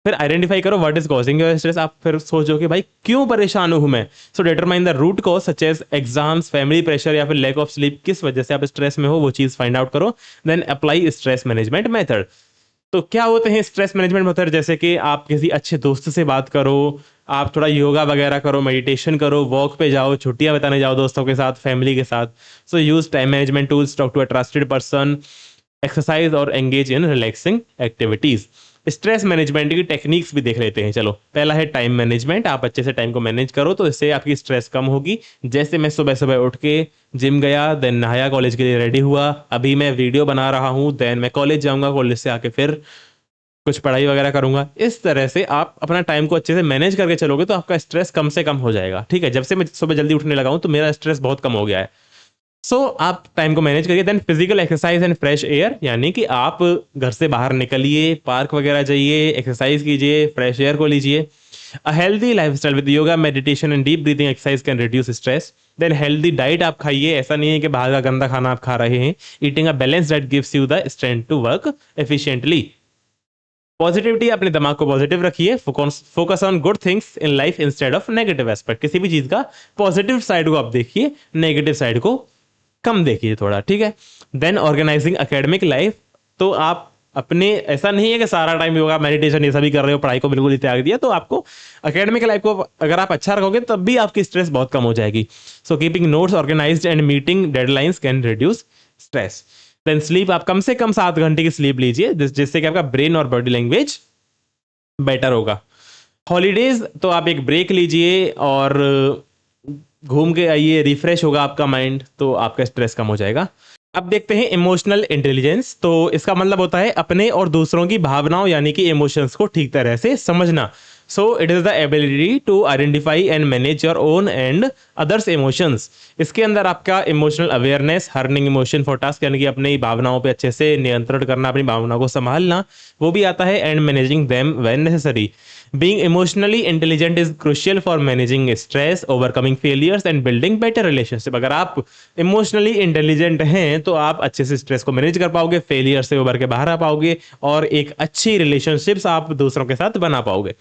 फिर आइडेंटिफाई करो what is causing your stress, आप फिर सोचो कि भाई क्यों परेशान हूं मैं। So determine the root cause such as exams, family pressure या फिर लैक ऑफ स्लीप, किस वजह से आप स्ट्रेस में हो वो चीज फाइंड आउट करो। Then apply stress management method. तो क्या होते हैं स्ट्रेस मैनेजमेंट मेथड, जैसे कि आप किसी अच्छे दोस्त से बात करो, आप थोड़ा योगा वगैरह करो, मेडिटेशन करो, वॉक पे जाओ, छुट्टियां बिताने जाओ दोस्तों के साथ, फैमिली के साथ। So use time management tools, talk to a trusted person, exercise और engage in relaxing activities. Stress management की टेक्निक्स भी देख लेते हैं, चलो। पहला है टाइम मैनेजमेंट, आप अच्छे से टाइम को मैनेज करो तो इससे आपकी स्ट्रेस कम होगी। जैसे मैं सुबह सुबह उठ के जिम गया, देन नहाया, कॉलेज के लिए रेडी हुआ, अभी मैं वीडियो बना रहा हूँ, देन मैं कॉलेज जाऊंगा, कॉलेज से आके फिर कुछ पढ़ाई वगैरह करूंगा। इस तरह से आप अपना टाइम को अच्छे से मैनेज करके चलोगे तो आपका स्ट्रेस कम से कम हो जाएगा। ठीक है, जब से मैं सुबह जल्दी उठने लगा हूं तो मेरा स्ट्रेस बहुत कम हो गया है। सो आप टाइम को मैनेज करिए। Then physical exercise and fresh air, यानी कि आप घर से बाहर निकलिए, पार्क वगैरह जाइए, एक्सरसाइज कीजिए, फ्रेश एयर को लीजिए। A healthy lifestyle with yoga, meditation and deep breathing exercise can reduce stress. Then healthy diet आप खाइए, ऐसा नहीं है कि बाहर का गंदा खाना आप खा रहे हैं। Eating a balance diet gives you the strength to work efficiently. Positivity, अपने दिमाग को पॉजिटिव रखिए, focus on good things in life instead of negative aspect, किसी भी चीज का पॉजिटिव साइड को आप देखिए, नेगेटिव साइड को कम देखिए थोड़ा, ठीक है। देन ऑर्गेनाइजिंग एकेडमिक लाइफ, तो आप अपने, ऐसा नहीं है कि सारा टाइम योगा मेडिटेशन ये सभी कर रहे हो, पढ़ाई को बिल्कुल ही त्याग दिया, तो आपको एकेडमिक लाइफ को अगर आप अच्छा रखोगे तब भी आपकी स्ट्रेस बहुत कम हो जाएगी। So keeping notes organised and meeting deadlines can reduce stress. Then sleep, आप कम से कम 7 घंटे की स्लीप लीजिए, जिससे कि आपका ब्रेन और बॉडी लैंग्वेज बेटर होगा। हॉलीडेज, तो आप एक ब्रेक लीजिए और घूम के आइए, रिफ्रेश होगा आपका माइंड, तो आपका स्ट्रेस कम हो जाएगा। अब देखते हैं इमोशनल इंटेलिजेंस, तो इसका मतलब होता है अपने और दूसरों की भावनाओं यानी कि इमोशंस को ठीक तरह से समझना। So it is the ability to identify and manage your own and others emotions. इसके अंदर आपका emotional awareness, harnessing emotion for task, यानी कि अपनी भावनाओं पे अच्छे से नियंत्रण करना, अपनी भावनाओं को संभालना, वो भी आता है। And managing them when necessary. Being emotionally intelligent is crucial for managing stress, overcoming failures and building better relationship। अगर आप इमोशनली इंटेलिजेंट हैं तो आप अच्छे से स्ट्रेस को मैनेज कर पाओगे, फेलियर से उभर के बाहर आ पाओगे और एक अच्छी रिलेशनशिप्स आप दूसरों के साथ बना पाओगे।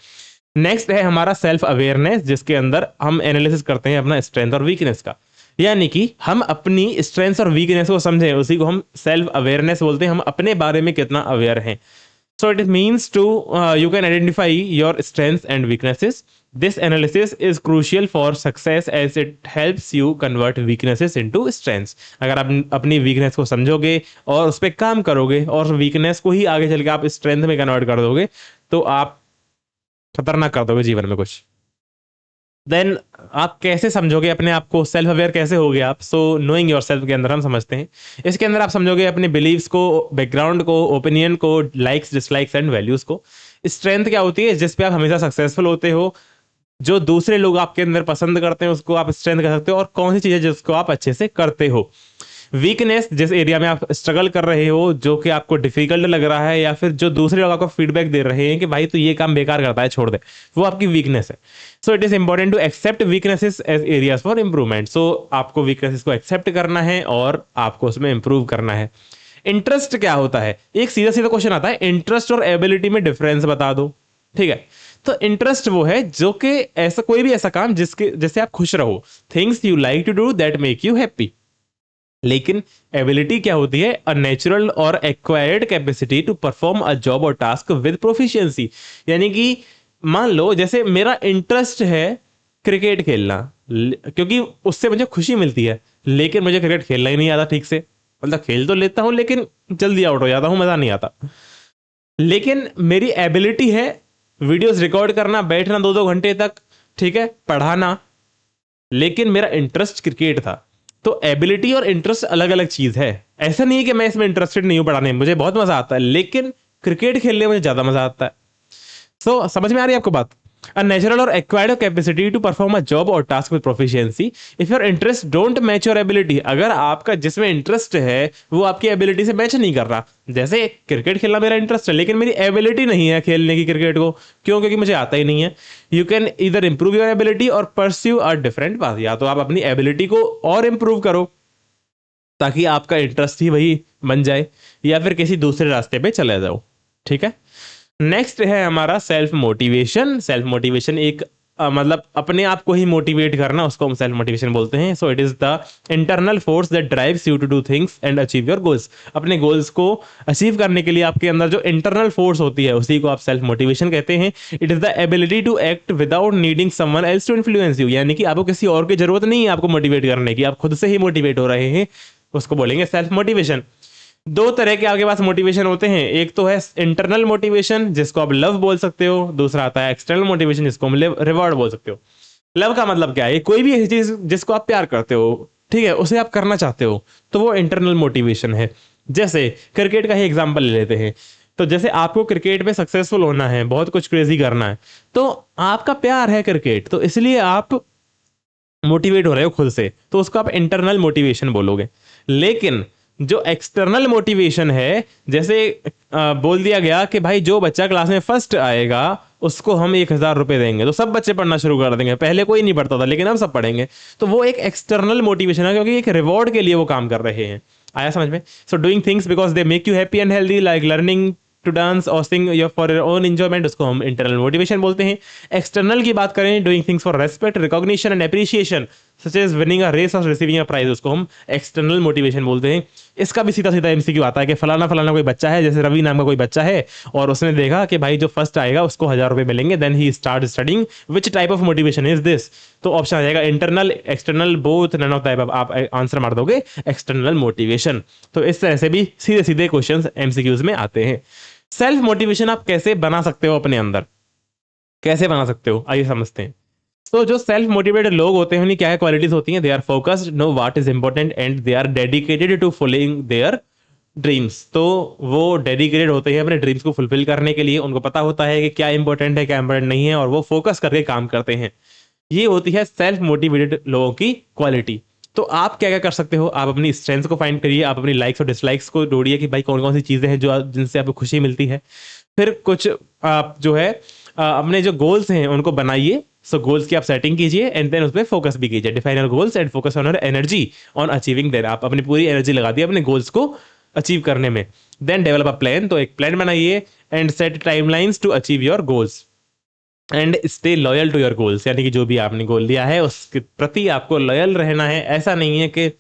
नेक्स्ट है हमारा सेल्फ अवेयरनेस, जिसके अंदर हम एनालिसिस करते हैं अपना स्ट्रेंथ और वीकनेस का, यानी कि हम अपनी स्ट्रेंथ और वीकनेस को समझें, उसी को हम सेल्फ अवेयरनेस बोलते हैं। हम अपने बारे में कितना अवेयर हैं। So it means to you can identify your strengths and weaknesses, this analysis is crucial for success as it helps you convert weaknesses into strengths. अगर आप अपनी वीकनेस को समझोगे और उस पर काम करोगे और वीकनेस को ही आगे चल के आप स्ट्रेंथ में कन्वर्ट कर दोगे तो आप खतरनाक कर दोगे जीवन में कुछ। देन आप कैसे समझोगे अपने आप को, सेल्फ अवेयर कैसे होगे आप? सो नोइंग योर सेल्फ के अंदर हम समझते हैं, इसके अंदर आप समझोगे अपने बिलीव्स को, बैकग्राउंड को, ओपिनियन को, लाइक्स डिसलाइक्स एंड वैल्यूज को। स्ट्रेंथ क्या होती है? जिस पे आप हमेशा सक्सेसफुल होते हो, जो दूसरे लोग आपके अंदर पसंद करते हैं उसको आप स्ट्रेंथ कर सकते हो, और कौन सी चीजें जिसको आप अच्छे से करते हो। वीकनेस जिस एरिया में आप स्ट्रगल कर रहे हो, जो कि आपको डिफिकल्ट लग रहा है, या फिर जो दूसरे लोग आपको फीडबैक दे रहे हैं कि भाई तू ये काम बेकार करता है छोड़ दे, वो आपकी वीकनेस है। So it is important to accept weaknesses as areas for improvement. So आपको वीकनेसेस को एक्सेप्ट करना है और आपको उसमें इंप्रूव करना है। इंटरेस्ट क्या होता है? एक सीधा सीधा क्वेश्चन आता है, इंटरेस्ट और एबिलिटी में डिफरेंस बता दो। ठीक है, तो इंटरेस्ट वो है जो कि ऐसा कोई भी ऐसा काम जिसके जैसे आप खुश रहो, things you like to do that make you happy. लेकिन एबिलिटी क्या होती है? अ नेचुरल और acquired capacity to perform a job और टास्क विद प्रोफिशिएंसी। यानी कि मान लो जैसे मेरा इंटरेस्ट है क्रिकेट खेलना, क्योंकि उससे मुझे खुशी मिलती है, लेकिन मुझे क्रिकेट खेलना ही नहीं आता ठीक से। मतलब खेल तो लेता हूं लेकिन जल्दी आउट हो जाता हूं, मजा नहीं आता। लेकिन मेरी एबिलिटी है वीडियोस रिकॉर्ड करना, बैठना 2-2 घंटे तक, ठीक है, पढ़ाना, लेकिन मेरा इंटरेस्ट क्रिकेट था। तो एबिलिटी और इंटरेस्ट अलग अलग चीज है। ऐसा नहीं है कि मैं इसमें इंटरेस्टेड नहीं हूं, पढ़ाने में मुझे बहुत मजा आता है, लेकिन क्रिकेट खेलने में मुझे ज्यादा मजा आता है। सो समझ में आ रही है आपको बात? A natural or acquired capacity to perform a job or task with proficiency. If your interests don't match your ability, अगर आपका जिसमें इंटरेस्ट है वो आपकी एबिलिटी से मैच नहीं कर रहा, जैसे क्रिकेट खेलना मेरा इंटरेस्ट है लेकिन मेरी एबिलिटी नहीं है खेलने की क्रिकेट को, क्यों? क्योंकि मुझे आता ही नहीं है। यू कैन इधर इंप्रूव योर एबिलिटी और परस्यू अ डिफरेंट पाथ। या तो आप अपनी एबिलिटी को और इंप्रूव करो ताकि आपका इंटरेस्ट ही वही बन जाए, या फिर किसी दूसरे रास्ते पे चले जाओ। ठीक है, नेक्स्ट है हमारा सेल्फ मोटिवेशन। सेल्फ मोटिवेशन एक मतलब अपने आप को ही मोटिवेट करना, उसको हम सेल्फ मोटिवेशन बोलते हैं। So it is the internal force that drives you to do things and achieve your goals. अपने गोल्स को अचीव करने के लिए आपके अंदर जो इंटरनल फोर्स होती है उसी को आप सेल्फ मोटिवेशन कहते हैं। It is the ability to act without needing someone else to influence you. यानी कि आपको किसी और की जरूरत नहीं है आपको मोटिवेट करने की, आप खुद से ही मोटिवेट हो रहे हैं, उसको बोलेंगे सेल्फ मोटिवेशन। दो तरह के आपके पास मोटिवेशन होते हैं, एक तो है इंटरनल मोटिवेशन जिसको आप लव बोल सकते हो, दूसरा आता है एक्सटर्नल मोटिवेशन जिसको हम रिवॉर्ड बोल सकते हो। लव का मतलब क्या है? कोई भी ऐसी चीज जिसको आप प्यार करते हो, ठीक है, उसे आप करना चाहते हो, तो वो इंटरनल मोटिवेशन है। जैसे क्रिकेट का ही एग्जाम्पल ले लेते हैं, तो जैसे आपको क्रिकेट में सक्सेसफुल होना है, बहुत कुछ क्रेजी करना है, तो आपका प्यार है क्रिकेट, तो इसलिए आप मोटिवेट हो रहे हो खुद से, तो उसको आप इंटरनल मोटिवेशन बोलोगे। लेकिन जो एक्सटर्नल मोटिवेशन है, जैसे बोल दिया गया कि भाई जो बच्चा क्लास में फर्स्ट आएगा उसको हम 1,000 रुपए देंगे, तो सब बच्चे पढ़ना शुरू कर देंगे। पहले कोई नहीं पढ़ता था लेकिन अब सब पढ़ेंगे, तो वो एक एक्सटर्नल मोटिवेशन है, क्योंकि एक रिवॉर्ड के लिए वो काम कर रहे हैं। आया समझ में? So doing things because they make you happy and healthy, like learning to dance और sing your for your own enjoyment, उसको हम इंटरनल मोटिवेशन बोलते हैं। एक्सटर्नल की बात करें, doing things for respect, recognition and appreciation such as winning a race और receiving a prize, उसको हम एक्सटर्नल मोटिवेशन बोलते हैं। इसका भी सीधा सीधा एमसीक्यू आता है कि फलाना फलाना कोई बच्चा है, जैसे रवि नाम का कोई बच्चा है, और उसने देखा कि भाई जो फर्स्ट आएगा उसको 1,000 रुपए मिलेंगे, then he start studying, which type of motivation is this? तो ऑप्शन आ जाएगा internal, external, both, none of type. आप आंसर मार दोगे एक्सटर्नल मोटिवेशन। तो इस तरह से भी सीधे सीधे क्वेश्चंस एमसीक्यूज में आते हैं। सेल्फ मोटिवेशन आप कैसे बना सकते हो अपने अंदर, कैसे बना सकते हो, आइए समझते हैं। तो जो सेल्फ मोटिवेटेड लोग होते हैं उनकी क्या क्वालिटीज होती हैं? They are focused, know what is important and they are dedicated to fulfilling their dreams. तो वो डेडिकेटेड होते हैं अपने ड्रीम्स को फुलफिल करने के लिए, उनको पता होता है कि क्या इंपॉर्टेंट है क्या इंपॉर्टेंट नहीं है, और वो फोकस करके काम करते हैं। ये होती है सेल्फ मोटिवेटेड लोगों की क्वालिटी। तो आप क्या क्या कर सकते हो? आप अपनी स्ट्रेंथ को फाइंड करिए, आप अपनी लाइक्स और डिसलाइक्स को ढूंढिए कि भाई कौन कौन सी चीजें हैं जो जिनसे आपको खुशी मिलती है। फिर कुछ आप जो है अपने जो गोल्स हैं उनको बनाइए। सो गोल्स की आप सेटिंग कीजिए एंड देन उस पर फोकस भी कीजिए। Define your goals and focus on your energy on achieving their. आप अपनी पूरी एनर्जी लगा दी अपने गोल्स को अचीव करने में। देन डेवलप अ प्लान, तो एक प्लान बनाइए and set timelines to achieve your goals and stay loyal to your goals. यानी कि जो भी आपने गोल लिया है उसके प्रति आपको लॉयल रहना है। ऐसा नहीं है कि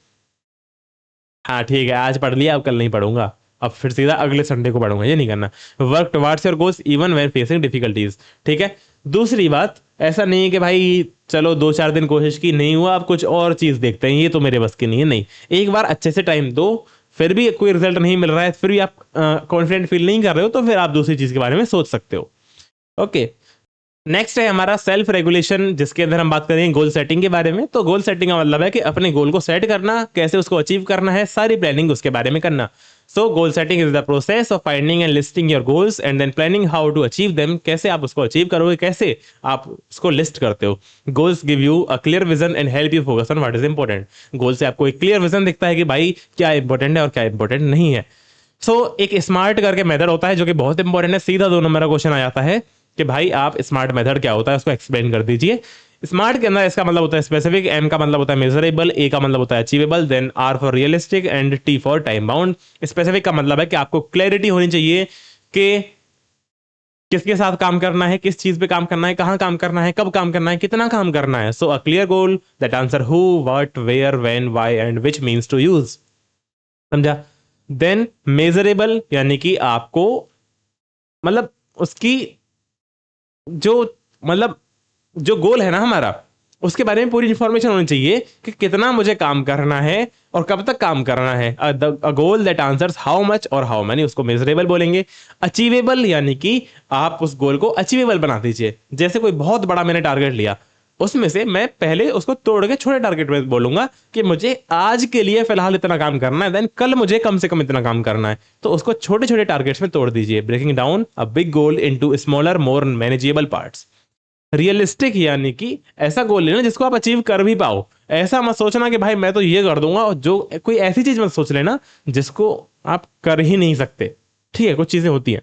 हाँ ठीक है आज पढ़ लिया अब कल नहीं पढ़ूंगा, अब फिर सीधा अगले संडे को पढ़ूंगा, ये नहीं करना। Work towards your goals even when facing difficulties. ठीक है, दूसरी बात, ऐसा नहीं है कि भाई चलो 2-4 दिन कोशिश की नहीं हुआ, अब कुछ और चीज़ देखते हैं, ये तो मेरे बस की नहीं है। नहीं, एक बार अच्छे से टाइम दो, फिर भी कोई रिजल्ट नहीं मिल रहा है, फिर भी आप कॉन्फिडेंट फील नहीं कर रहे हो, तो फिर आप दूसरी चीज़ के बारे में सोच सकते हो। ओके, नेक्स्ट है हमारा सेल्फ रेगुलेशन, जिसके अंदर हम बात करेंगे गोल सेटिंग के बारे में। तो गोल सेटिंग का मतलब है कि अपने गोल को सेट करना, कैसे उसको अचीव करना है, सारी प्लानिंग उसके बारे में करना। So goal setting is the process of finding and listing your goals and then planning how to achieve them. कैसे आप उसको अचीव करोगे, कैसे आप उसको लिस्ट करते हो। Goals give you a clear vision and help you focus on what is important. Goal से आपको एक क्लियर विजन दिखता है कि भाई क्या इंपॉर्टेंट है और क्या इंपॉर्टेंट नहीं है। एक स्मार्ट करके मेथड होता है जो कि बहुत इंपॉर्टेंट है। सीधा 2 नंबर का क्वेश्चन आ जाता है कि भाई आप स्मार्ट मेथड क्या होता है उसको एक्सप्लेन कर दीजिए। स्मार्ट के अंदर इसका मतलब होता है स्पेसिफिक, एम का मतलब होता है मेजरेबल, ए का मतलब होता है achievable, then R for realistic and T for time bound. Specific का मतलब है कि आपको क्लैरिटी होनी चाहिए कि किसके साथ काम करना है, किस चीज पे काम करना है, कहां काम करना है, कब काम करना है, कितना काम करना है। So a clear goal that answer who, what, where, when, why and which means to use. समझा। देन मेजरेबल यानी कि आपको मतलब उसकी जो मतलब जो गोल है ना हमारा, उसके बारे में पूरी इंफॉर्मेशन होनी चाहिए कि कितना मुझे काम करना है और कब तक काम करना है। A goal that answers how much और हाउ मैनी, उसको मेजरेबल बोलेंगे। अचीवेबल यानी कि आप उस गोल को अचीवेबल बना दीजिए। जैसे कोई बहुत बड़ा मैंने टारगेट लिया, उसमें से मैं पहले उसको तोड़ के छोटे टारगेट में बोलूंगा कि मुझे आज के लिए फिलहाल इतना काम करना है, देन कल मुझे कम से कम इतना काम करना है। तो उसको छोटे छोटे टारगेट्स में तोड़ दीजिए, breaking down a big goal into smaller more manageable parts. Realistic यानी कि ऐसा गोल लेना जिसको आप अचीव कर भी पाओ। ऐसा मत सोचना कि भाई मैं तो ये कर दूंगा, और जो कोई ऐसी चीज मत सोच लेना जिसको आप कर ही नहीं सकते। ठीक है, कुछ चीजें होती हैं।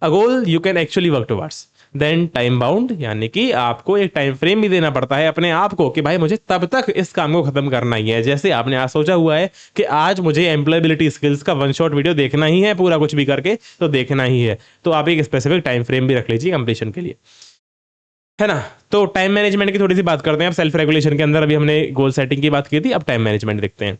A goal you can actually work towards. Then time bound यानी कि आपको एक टाइम फ्रेम भी देना पड़ता है अपने आप को कि भाई मुझे तब तक इस काम को खत्म करना ही है। जैसे आपने आज सोचा हुआ है कि आज मुझे एम्प्लॉयबिलिटी स्किल्स का 1 शॉट वीडियो देखना ही है, पूरा कुछ भी करके तो देखना ही है, तो आप एक स्पेसिफिक टाइम फ्रेम भी रख लीजिए कंप्लीशन के लिए, है ना। तो टाइम मैनेजमेंट की थोड़ी सी बात करते हैं अब। सेल्फ रेगुलेशन के अंदर अभी हमने गोल सेटिंग की बात की थी, अब टाइम मैनेजमेंट देखते हैं।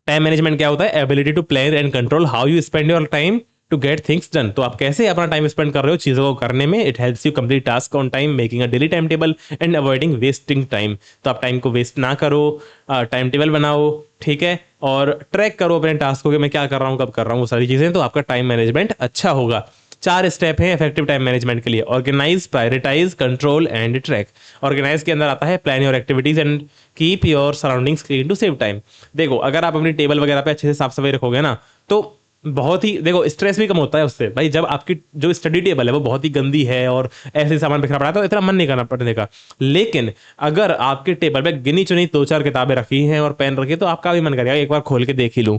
टाइम मैनेजमेंट क्या होता है? Ability to plan and control how you spend your time to get things done. तो आप कैसे अपना टाइम स्पेंड कर रहे हो चीजों को करने में। It helps you complete task on time, making a daily time table and avoiding wasting time. तो आप टाइम को वेस्ट ना करो, टाइम टेबल बनाओ, ठीक है, और ट्रैक करो अपने टास्क को कि मैं क्या कर रहा हूँ, कब कर रहा हूँ, वो सारी चीजें, तो आपका टाइम मैनेजमेंट अच्छा होगा। 4 स्टेप है इफेक्टिव टाइम मैनेजमेंट के लिए। Organise, prioritise, control and track. Organise के अंदर आता है plan your activities and keep your surroundings clean to save time. देखो, अगर आप अपनी टेबल वगैरह पे अच्छे से साफ सफाई रखोगे ना, तो बहुत ही, देखो, स्ट्रेस भी कम होता है उससे। भाई जब आपकी जो स्टडी टेबल है वो बहुत ही गंदी है और ऐसे सामान बिखरा पड़ा है, तो इतना मन नहीं करना पड़ने का। लेकिन अगर आपके टेबल पे गिनी चुनी 2-4 किताबें रखी हैं और पेन रखी है, तो आपका भी मन करेगा एक बार खोल के देख ही लूं।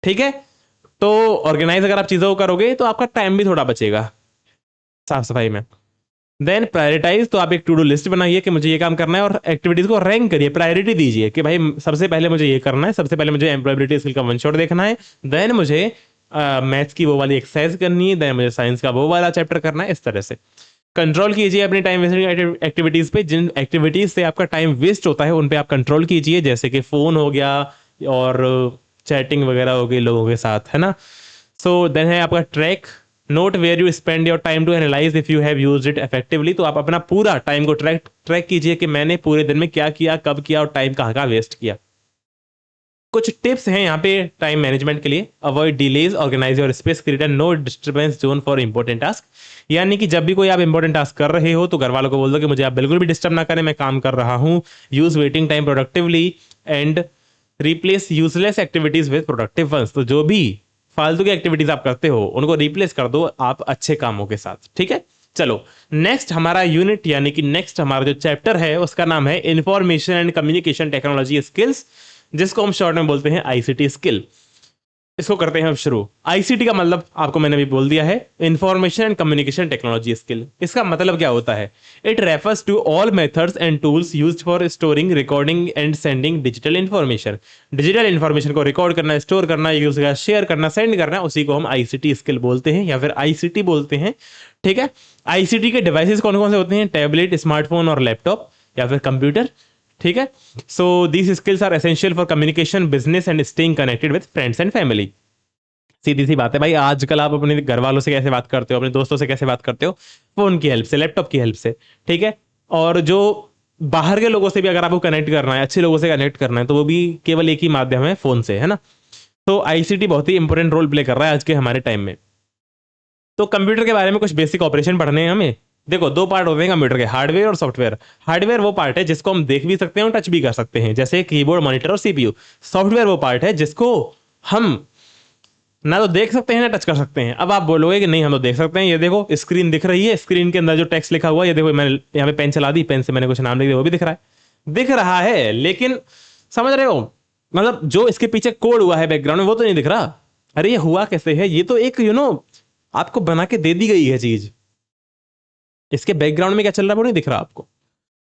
ठीक है, तो ऑर्गेनाइज अगर आप चीजों को करोगे तो आपका टाइम भी थोड़ा बचेगा साफ सफाई में। देन प्रायोरिटाइज, तो आप एक टू डू लिस्ट बनाइए कि मुझे ये काम करना है, और एक्टिविटीज को रैंक करिए, प्रायोरिटी दीजिए कि भाई सबसे पहले मुझे ये करना है, सबसे पहले मुझे एम्प्लॉयबिलिटी स्किल का 1 शॉट देखना है, देन मुझे मैथ्स की वो वाली एक्सरसाइज करनी है, देन मुझे साइंस का वो वाला चैप्टर करना है। इस तरह से कंट्रोल कीजिए अपनी टाइम वेस्टिंग एक्टिविटीज पे। जिन एक्टिविटीज से आपका टाइम वेस्ट होता है उन पे आप कंट्रोल कीजिए, जैसे कि फोन हो गया और चैटिंग वगैरह हो गई लोगों के साथ, है ना। सो देन है आपका track. Note where you spend your time to analyse if you have used it effectively. तो आप अपना पूरा टाइम को ट्रैक ट्रैक कीजिए कि मैंने पूरे दिन में क्या किया, कब किया और टाइम कहाँ कहाँ वेस्ट किया। कुछ टिप्स हैं यहाँ पे टाइम मैनेजमेंट के लिए। Avoid delays, organise your space, create no disturbance zone for important task. यानी कि जब भी कोई आप इंपॉर्टेंट टास्क कर रहे हो तो घर वालों को बोल दो कि मुझे आप बिल्कुल भी डिस्टर्ब ना करें, मैं काम कर रहा हूँ। Use waiting time productively and replace useless activities with productive ones. तो जो भी फालतू की एक्टिविटीज आप करते हो उनको रिप्लेस कर दो आप अच्छे कामों के साथ, ठीक है। चलो, नेक्स्ट हमारा यूनिट यानी कि नेक्स्ट हमारा जो चैप्टर है उसका नाम है information and communication technology skills, जिसको हम शॉर्ट में बोलते हैं आईसीटी स्किल। इसको करते हैं अब शुरू। आईसीटी का मतलब आपको मैंने भी बोल दिया है, information and communication technology skill. इसका मतलब क्या होता है? It refers to all methods and tools used for storing, recording and sending digital information. Digital information को रिकॉर्ड करना, स्टोर करना, यूज करना, शेयर करना, सेंड करना, उसी को हम आईसीटी स्किल बोलते हैं या फिर आईसीटी बोलते हैं, ठीक है। आईसीटी के डिवाइसेस कौन कौन से होते हैं? टैबलेट, स्मार्टफोन और लैपटॉप या फिर कंप्यूटर, ठीक है। So these skills are essential for communication, business and staying connected with friends and family. सीधी सी बात है भाई, आजकल आप अपने घर वालों से कैसे बात करते हो, अपने दोस्तों से कैसे बात करते हो? फोन की हेल्प से, लैपटॉप की हेल्प से। ठीक है। और जो बाहर के लोगों से भी अगर आपको कनेक्ट करना है, अच्छे लोगों से कनेक्ट करना है, तो वो भी केवल एक ही माध्यम है, फोन से, है ना। तो आईसीटी बहुत ही इंपॉर्टेंट रोल प्ले कर रहा है आज के हमारे टाइम में। तो कंप्यूटर के बारे में कुछ बेसिक ऑपरेशन पढ़ने हैं हमें। देखो, दो पार्ट होते हैं कंप्यूटर के, हार्डवेयर और सॉफ्टवेयर। हार्डवेयर वो पार्ट है जिसको हम देख भी सकते हैं और टच भी कर सकते हैं, जैसे कीबोर्ड, मॉनिटर और सीपीयू। सॉफ्टवेयर वो पार्ट है जिसको हम ना तो देख सकते हैं ना टच कर सकते हैं। अब आप बोलोगे कि नहीं, हम तो देख सकते हैं, ये देखो स्क्रीन दिख रही है, स्क्रीन के अंदर जो टेक्स्ट लिखा हुआ है, ये देखो मैंने यहाँ पे पेन चला दी, पेन से मैंने कुछ नाम लिख दिया, वो भी दिख रहा है, लेकिन समझ रहे हो, मतलब जो इसके पीछे कोड हुआ है बैकग्राउंड में, वो तो नहीं दिख रहा। अरे ये हुआ कैसे है, ये तो एक आपको बना के दे दी गई है चीज, इसके बैकग्राउंड में क्या चल रहा है वो नहीं दिख रहा आपको।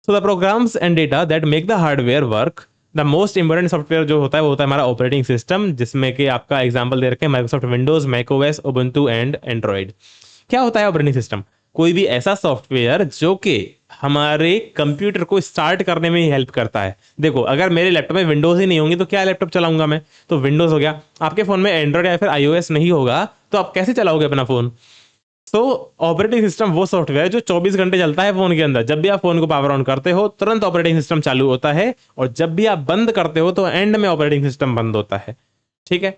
So the programs and data that make the hardware work, the most important software जो होता है वो होता है हमारा ऑपरेटिंग सिस्टम, जिसमें कि आपका एग्जांपल दे रखे हैं Microsoft Windows, Mac OS, Ubuntu and Android. क्या होता है ऑपरेटिंग सिस्टम? कोई भी ऐसा सॉफ्टवेयर जो कि हमारे कंप्यूटर को स्टार्ट करने में ही हेल्प करता है। देखो, अगर मेरे लैपटॉप में विंडोज ही नहीं होंगी तो क्या लैपटॉप चलाऊंगा मैं? तो विंडोज हो गया। आपके फोन में एंड्रॉइड या फिर आईओएस नहीं होगा तो आप कैसे चलाओगे अपना फोन? तो ऑपरेटिंग सिस्टम वो सॉफ्टवेयर जो 24 घंटे चलता है फोन के अंदर। जब भी आप फोन को पावर ऑन करते हो तुरंत ऑपरेटिंग सिस्टम चालू होता है, और जब भी आप बंद करते हो तो एंड में ऑपरेटिंग सिस्टम बंद होता है। ठीक है।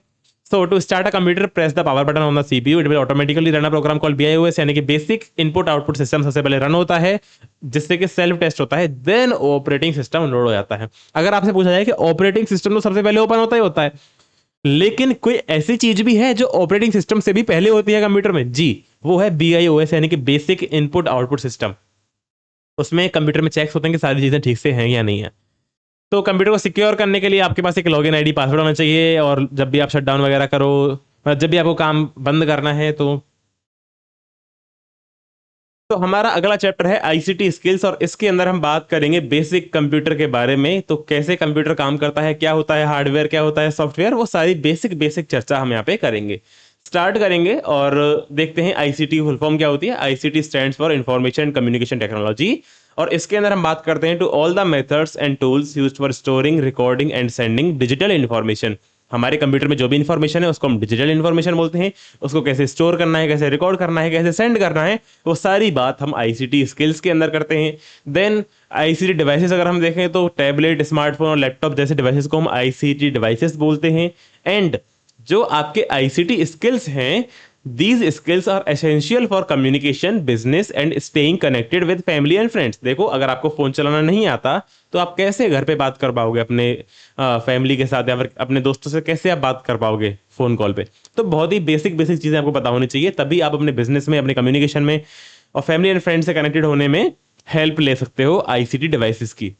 So to start a computer, press the power button on the CPU, it will automatically run a program called BIOS, यानी कि बेसिक इनपुट आउटपुट सिस्टम सबसे पहले रन होता है, जिससे कि सेल्फ टेस्ट होता है, देन ऑपरेटिंग सिस्टम लोड हो जाता है। अगर आपसे पूछा जाए कि ऑपरेटिंग सिस्टम तो सबसे पहले ओपन होता है, लेकिन कोई ऐसी चीज भी है जो ऑपरेटिंग सिस्टम से भी पहले होती है कंप्यूटर में? जी, वो है बीआईओएस, यानी कि बेसिक इनपुट आउटपुट सिस्टम। उसमें कंप्यूटर में चेक्स होते हैं कि सारी चीजें ठीक से हैं या नहीं है। तो कंप्यूटर को सिक्योर करने के लिए आपके पास एक लॉगिन आईडी, पासवर्ड होना चाहिए, और जब भी आप शटडाउन वगैरह करो, मतलब जब भी आपको काम बंद करना है, तो हमारा अगला चैप्टर है आईसीटी स्किल्स, और इसके अंदर हम बात करेंगे बेसिक कंप्यूटर के बारे में। तो कैसे कंप्यूटर काम करता है, क्या होता है हार्डवेयर, क्या होता है सॉफ्टवेयर, वो सारी बेसिक बेसिक चर्चा हम यहाँ पे करेंगे, स्टार्ट करेंगे। और देखते हैं आईसीटी फुल फॉर्म क्या होती है। ICT stands for information communication technology, और इसके अंदर हम बात करते हैं to all the methods and tools used for storing, recording and sending digital information. हमारे कंप्यूटर में जो भी इंफॉर्मेशन है उसको हम डिजिटल इंफॉर्मेशन बोलते हैं। उसको कैसे स्टोर करना है, कैसे रिकॉर्ड करना है, कैसे सेंड करना है, वो सारी बात हम आईसीटी स्किल्स के अंदर करते हैं। देन आईसीटी डिवाइसेस अगर हम देखें तो टैबलेट, स्मार्टफोन और लैपटॉप जैसे डिवाइसेस को हम आईसीटी डिवाइसेस बोलते हैं। एंड जो आपके आईसीटी स्किल्स हैं, these skills are essential for communication, business and staying connected with family and friends. देखो, अगर आपको फोन चलाना नहीं आता तो आप कैसे घर पे बात कर पाओगे अपने फैमिली के साथ, या फिर अपने दोस्तों से कैसे आप बात कर पाओगे फोन कॉल पे? तो बहुत ही बेसिक बेसिक चीजें आपको पता होनी चाहिए, तभी आप अपने बिजनेस में, अपने कम्युनिकेशन में और फैमिली एंड फ्रेंड से कनेक्टेड होने में हेल्प ले सकते हो आईसीटी डिवाइसेस की।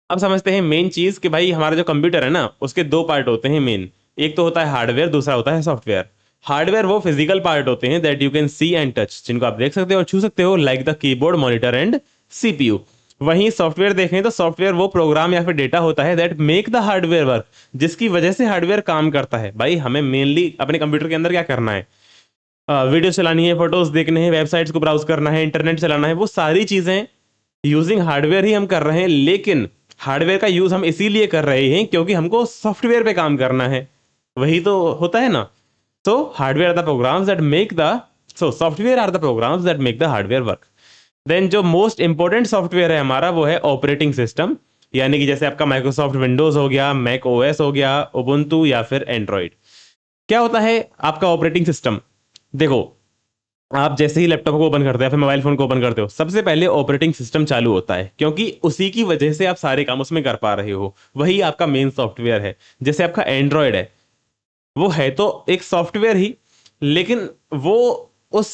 अब समझते हैं मेन चीज कि भाई हमारा जो कंप्यूटर है ना, उसके दो पार्ट होते हैं मेन। एक तो होता है हार्डवेयर, दूसरा होता है सॉफ्टवेयर। हार्डवेयर वो फिजिकल पार्ट होते हैं that you can see and touch, जिनको आप देख सकते हो और छू सकते हो, like the keyboard, monitor and CPU. वहीं सॉफ्टवेयर देखें तो सॉफ्टवेयर वो प्रोग्राम या फिर डेटा होता है that make the hardware work, जिसकी वजह से हार्डवेयर काम करता है। भाई हमें मेनली अपने कंप्यूटर के अंदर क्या करना है? वीडियो चलानी है, फोटोज देखने हैं, वेबसाइट्स को ब्राउज करना है, इंटरनेट चलाना है, वो सारी चीजें यूजिंग हार्डवेयर ही हम कर रहे हैं। लेकिन हार्डवेयर का यूज हम इसीलिए कर रहे हैं क्योंकि हमको सॉफ्टवेयर पे काम करना है। वही तो होता है ना। So hardware are the programs that make the so software are the programs that make the hardware work. Then जो मोस्ट इंपॉर्टेंट सॉफ्टवेयर है हमारा वो है ऑपरेटिंग सिस्टम, यानी कि जैसे आपका माइक्रोसॉफ्ट विंडोज हो गया, मैक ओएस हो गया, उबुंटू या फिर एंड्रॉइड। क्या होता है आपका ऑपरेटिंग सिस्टम? देखो, आप जैसे ही लैपटॉप को ओपन करते हैं, फिर मोबाइल फोन को ओपन करते हो, सबसे पहले ऑपरेटिंग सिस्टम चालू होता है, क्योंकि उसी की वजह से आप सारे काम उसमें कर पा रहे हो। वही आपका मेन सॉफ्टवेयर है। जैसे आपका एंड्रॉयड है, वो है तो एक सॉफ्टवेयर ही, लेकिन वो उस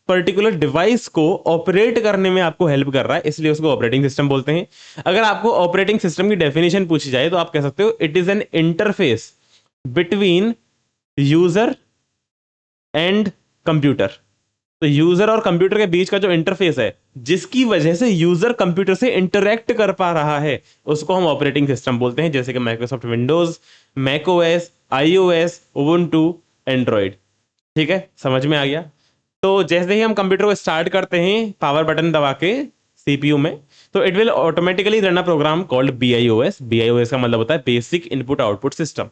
पर्टिकुलर डिवाइस को ऑपरेट करने में आपको हेल्प कर रहा है, इसलिए उसको ऑपरेटिंग सिस्टम बोलते हैं। अगर आपको ऑपरेटिंग सिस्टम की डेफिनेशन पूछी जाए तो आप कह सकते हो it is an interface between user and computer. तो यूजर और कंप्यूटर के बीच का जो इंटरफेस है, जिसकी वजह से यूजर कंप्यूटर से इंटरेक्ट कर पा रहा है, उसको हम ऑपरेटिंग सिस्टम बोलते हैं। जैसे कि Microsoft Windows, Mac OS, iOS, Ubuntu, Android. ठीक है, समझ में आ गया? तो जैसे ही हम कंप्यूटर को स्टार्ट करते हैं पावर बटन दबा के सीपीयू में, तो it will automatically run a program called BIOS. BIOS का मतलब होता है basic input output system.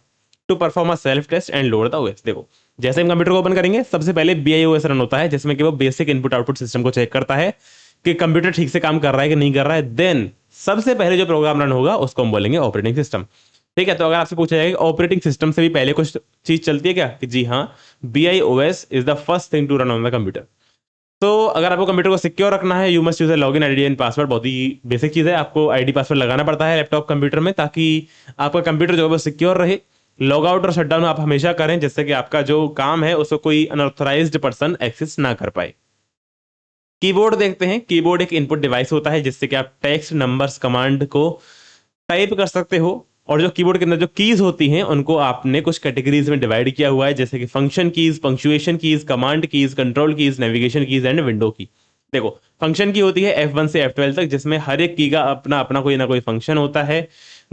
To perform a self test and load the OS. देखो जैसे हम कंप्यूटर को ओपन करेंगे सबसे पहले BIOS रन होता है, जिसमें कि वो बेसिक इनपुट आउटपुट सिस्टम को चेक करता है कि कंप्यूटर ठीक से काम कर रहा है कि नहीं कर रहा है। देन सबसे पहले जो प्रोग्राम रन होगा उसको हम बोलेंगे ऑपरेटिंग सिस्टम। ठीक है, तो अगर आपसे पूछा जाएगा ऑपरेटिंग सिस्टम से भी पहले कुछ चीज चलती है क्या, कि जी हाँ, BIOS is the first thing to run on the computer. तो अगर आपको कंप्यूटर को सिक्योर रखना है, you must use login ID and password. बहुत ही बेसिक चीज है, आपको आईडी पासवर्ड लगाना पड़ता है लैपटॉप कंप्यूटर में, ताकि आपका कंप्यूटर जो है वो सिक्योर रहे। लॉग आउट और शटडाउन आप हमेशा करें, जिससे कि आपका जो काम है उसको कोई अनऑथराइज्ड पर्सन एक्सेस ना कर पाए। कीबोर्ड देखते हैं। कीबोर्ड एक इनपुट डिवाइस होता है जिससे कि आप टेक्स्ट, नंबर्स, कमांड को टाइप कर सकते हो। और जो कीबोर्ड के अंदर जो कीज होती हैं उनको आपने कुछ कैटेगरीज में डिवाइड किया हुआ है, जैसे कि function keys, punctuation keys, command keys, control keys, navigation keys and window की। देखो फंक्शन की होती है F1 से F12 तक, जिसमें हर एक की का अपना अपना कोई ना कोई फंक्शन होता है।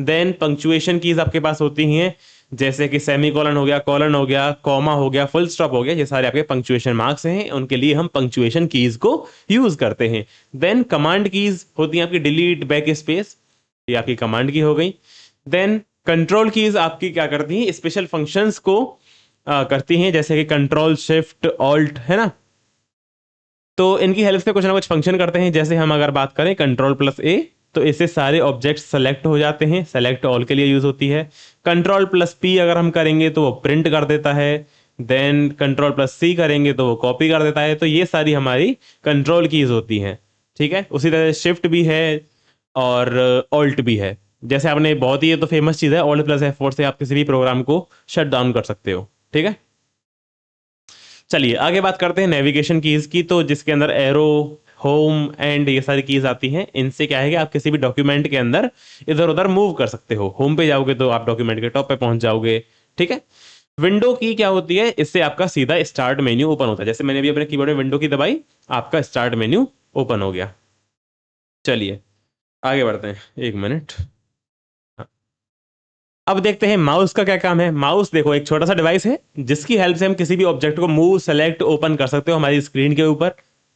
देन पंक्चुएशन कीज आपके पास होती हैं, जैसे कि सेमीकोलन हो गया, कॉलन हो गया, कॉमा हो गया, फुल स्टॉप हो गया, ये सारे आपके पंक्चुएशन मार्क्स हैं, उनके लिए हम पंक्चुएशन कीज को यूज करते हैं। देन कमांड कीज होती हैं आपकी डिलीट, बैक स्पेस, ये आपकी कमांड की हो गई। देन कंट्रोल कीज आपकी क्या करती हैं, स्पेशल फंक्शंस को करती हैं, जैसे कि कंट्रोल शिफ्ट ऑल्ट, है ना। तो इनकी हेल्प से कुछ ना कुछ फंक्शन करते हैं। जैसे हम अगर बात करें कंट्रोल+A, तो इससे सारे ऑब्जेक्ट सेलेक्ट हो जाते हैं, सेलेक्ट ऑल के लिए यूज होती है। कंट्रोल+P अगर हम करेंगे तो वो प्रिंट कर देता है। देन कंट्रोल+C करेंगे तो वो कॉपी कर देता है। तो ये सारी हमारी कंट्रोल कीज होती हैं। ठीक है, उसी तरह शिफ्ट भी है और ऑल्ट भी है। जैसे आपने बहुत ही, ये तो फेमस चीज है, Alt+F4 से आप किसी भी प्रोग्राम को शट डाउन कर सकते हो। ठीक है, चलिए आगे बात करते हैं नेविगेशन कीज की, तो जिसके अंदर एरो, होम एंड ये सारी कीज आती हैं। इनसे क्या है कि आप किसी भी डॉक्यूमेंट के अंदर इधर उधर मूव कर सकते हो। होम पे जाओगे तो आप डॉक्यूमेंट के टॉप पे पहुंच जाओगे। ठीक है, विंडो की क्या होती है, इससे आपका सीधा स्टार्ट मेन्यू ओपन होता है। जैसे मैंने भी अपने कीबोर्ड में विंडो की दबाई, आपका स्टार्ट मेन्यू ओपन हो गया। चलिए आगे बढ़ते हैं, एक मिनट। अब देखते हैं माउस का क्या काम है। माउस देखो एक छोटा सा डिवाइस है जिसकी हेल्प से हम किसी भी ऑब्जेक्ट को मूव, सेलेक्ट, ओपन कर सकते हो हमारी स्क्रीन के ऊपर।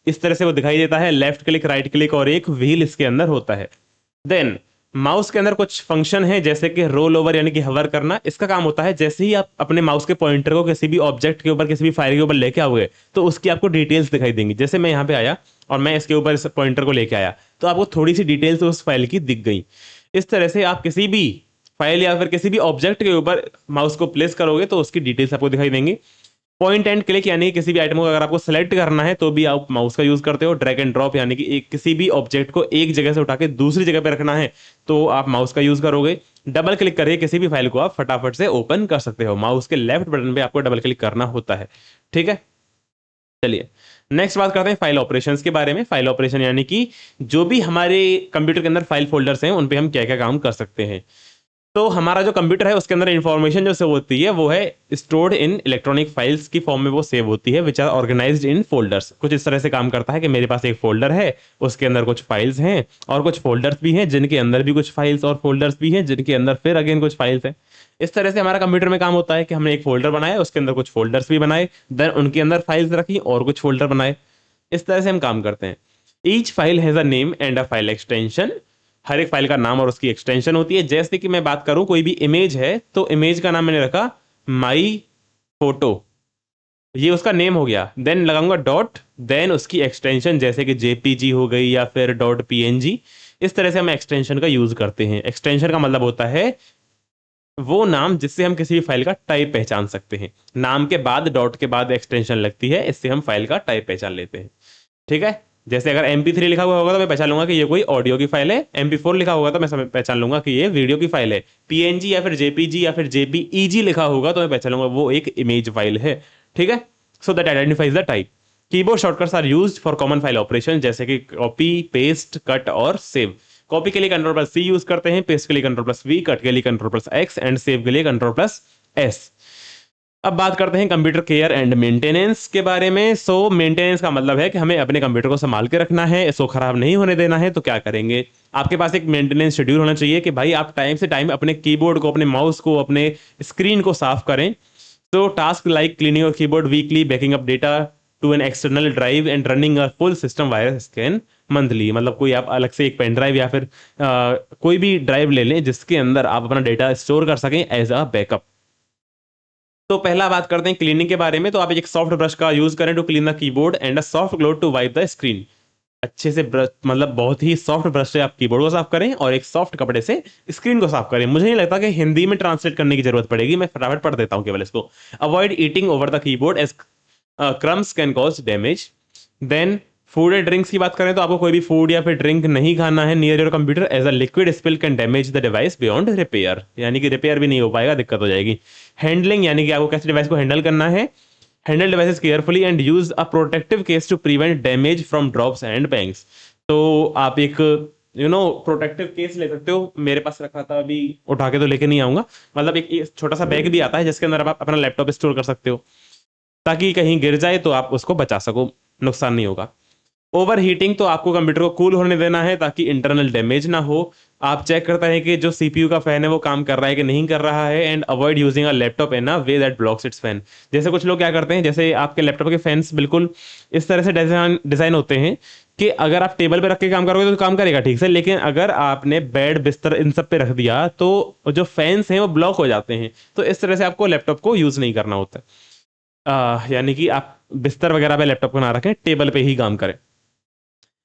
इस तरह से वो दिखाई देता है, लेफ्ट क्लिक, राइट क्लिक और एक व्हील इसके अंदर होता है। देन माउस के अंदर कुछ फंक्शन है, जैसे कि रोल ओवर यानी कि हवर करना। इसका काम होता है जैसे ही आप अपने माउस के पॉइंटर को किसी भी ऑब्जेक्ट के ऊपर, किसी भी फाइल के ऊपर लेके आओगे, तो उसकी आपको डिटेल्स दिखाई देंगी। जैसे मैं यहाँ पे आया और मैं इसके ऊपर इस पॉइंटर को लेके आया, तो आपको थोड़ी सी डिटेल्स उस फाइल की दिख गई। इस तरह से आप किसी भी फाइल या फिर किसी भी ऑब्जेक्ट के ऊपर माउस को प्लेस करोगे तो उसकी डिटेल्स आपको दिखाई देंगी। पॉइंट एंड क्लिक यानी किसी भी आइटम को अगर आपको सेलेक्ट करना है तो भी आप माउस का यूज करते हो। ड्रैग एंड ड्रॉप यानी कि एक किसी भी ऑब्जेक्ट को एक जगह से उठा के दूसरी जगह पे रखना है तो आप माउस का यूज करोगे। डबल क्लिक करके किसी भी फाइल को आप फटाफट से ओपन कर सकते हो। माउस के लेफ्ट बटन पे आपको डबल क्लिक करना होता है। ठीक है, चलिए नेक्स्ट बात करते हैं फाइल ऑपरेशंस के बारे में। फाइल ऑपरेशन यानी कि जो भी हमारे कंप्यूटर के अंदर फाइल फोल्डर्स हैं उन पे हम क्या क्या काम कर सकते हैं। तो हमारा जो कंप्यूटर है उसके अंदर इंफॉर्मेशन जो सेव होती है वो है स्टोर्ड इन इलेक्ट्रॉनिक फाइल्स की फॉर्म में वो सेव होती है, which are organised in folders. कुछ इस तरह से काम करता है कि मेरे पास एक फोल्डर है, उसके अंदर कुछ फाइल्स हैं और कुछ फोल्डर्स भी हैं जिनके अंदर भी कुछ फाइल्स, और फोल्डर्स भी हैं जिनके अंदर फिर अगेन कुछ फाइल्स हैं। इस तरह से हमारा कंप्यूटर में काम होता है कि हमने एक फोल्डर बनाया, उसके अंदर कुछ फोल्डर्स भी बनाए, देन उनके अंदर फाइल्स रखी और कुछ फोल्डर बनाए। इस तरह से हम काम करते हैं। Each file has a name and a file extension. हर एक फाइल का नाम और उसकी एक्सटेंशन होती है। जैसे कि मैं बात करूं कोई भी इमेज है तो इमेज का नाम मैंने रखा माई फोटो, ये उसका नेम हो गया। देन लगाऊंगा डॉट, देन उसकी एक्सटेंशन जैसे कि जेपीजी हो गई या फिर डॉट पीएनजी। इस तरह से हम एक्सटेंशन का यूज करते हैं। एक्सटेंशन का मतलब होता है वो नाम जिससे हम किसी भी फाइल का टाइप पहचान सकते हैं। नाम के बाद डॉट के बाद एक्सटेंशन लगती है, इससे हम फाइल का टाइप पहचान लेते हैं। ठीक है, जैसे अगर MP3 लिखा हुआ होगा तो मैं पहचान लूंगा कि ये कोई ऑडियो की फाइल है। MP4 लिखा होगा तो मैं पहचान लूंगा कि ये वीडियो की फाइल है। PNG या फिर JPG या फिर JPEG लिखा होगा तो मैं पहचान लूंगा वो एक इमेज फाइल है। ठीक है, so that identifies the type. Keyboard shortcuts are used for common file operation, जैसे कि कॉपी, पेस्ट, कट और सेव। कॉपी के लिए Ctrl+C यूज करते हैं, पेस्ट के लिए Ctrl+V, कट के लिए Ctrl+X एंड सेव के लिए Ctrl+S। अब बात करते हैं कंप्यूटर केयर एंड मेंटेनेंस के बारे में। सो मेंटेनेंस का मतलब है कि हमें अपने कंप्यूटर को संभाल के रखना है, इसको खराब नहीं होने देना है। तो क्या करेंगे, आपके पास एक मेंटेनेंस शेड्यूल होना चाहिए कि भाई आप टाइम से टाइम अपने कीबोर्ड को, अपने माउस को, अपने स्क्रीन को साफ करें। तो task like cleaning your keyboard weekly, backing up data to an external drive and running a full system virus scan monthly. मतलब कोई आप अलग से एक पेन ड्राइव या फिर कोई भी ड्राइव ले लें जिसके अंदर आप अपना डेटा स्टोर कर सकें एज अ बैकअप। तो पहला बात करते हैं क्लीनिंग के बारे में। तो आप एक सॉफ्ट ब्रश का यूज करें to clean the keyboard and a soft cloth to wipe the screen. अच्छे से ब्रश, मतलब बहुत ही सॉफ्ट ब्रश से आप कीबोर्ड को साफ करें और एक सॉफ्ट कपड़े से स्क्रीन को साफ करें। मुझे नहीं लगता कि हिंदी में ट्रांसलेट करने की जरूरत पड़ेगी, मैं फटाफट पढ़ देता हूं केवल इसको। Avoid eating over the keyboard as crumbs can cause damage. Then food and drinks की बात करें तो आपको कोई भी फूड या फिर ड्रिंक नहीं खाना है near your computer, as a liquid spill can damage the device beyond repair, यानी कि रिपेयर भी नहीं हो पाएगा, दिक्कत हो जाएगी। हैंडलिंग, यानी कि आपको कैसे डिवाइस को हैंडल करना है। Handle devices carefully and use a protective case to prevent damage from drops and bangs. तो आप एक प्रोटेक्टिव केस ले सकते हो, मेरे पास रखा था, अभी उठा के तो लेके नहीं आऊंगा। मतलब एक छोटा सा बैग भी आता है जिसके अंदर आप अपना लैपटॉप स्टोर कर सकते हो, ताकि कहीं गिर जाए तो आप उसको बचा सको, नुकसान नहीं होगा। ओवर हीटिंग, तो आपको कंप्यूटर को कूल होने देना है ताकि इंटरनल डैमेज ना हो। आप चेक करते हैं कि जो सीपीयू का फैन है वो काम कर रहा है कि नहीं कर रहा है। And avoid using a laptop in a way that blocks it's fan. जैसे कुछ लोग क्या करते हैं, जैसे आपके लैपटॉप के फैंस बिल्कुल इस तरह से डिजाइन होते हैं कि अगर आप टेबल पे रख के काम करोगे तो काम करेगा ठीक से, लेकिन अगर आपने बेड बिस्तर इन सब पे रख दिया तो जो फैंस हैं वो ब्लॉक हो जाते हैं। तो इस तरह से आपको लैपटॉप को यूज नहीं करना होता है। यानी कि आप बिस्तर वगैरह पे लैपटॉप को ना रखें, टेबल पे ही काम करें।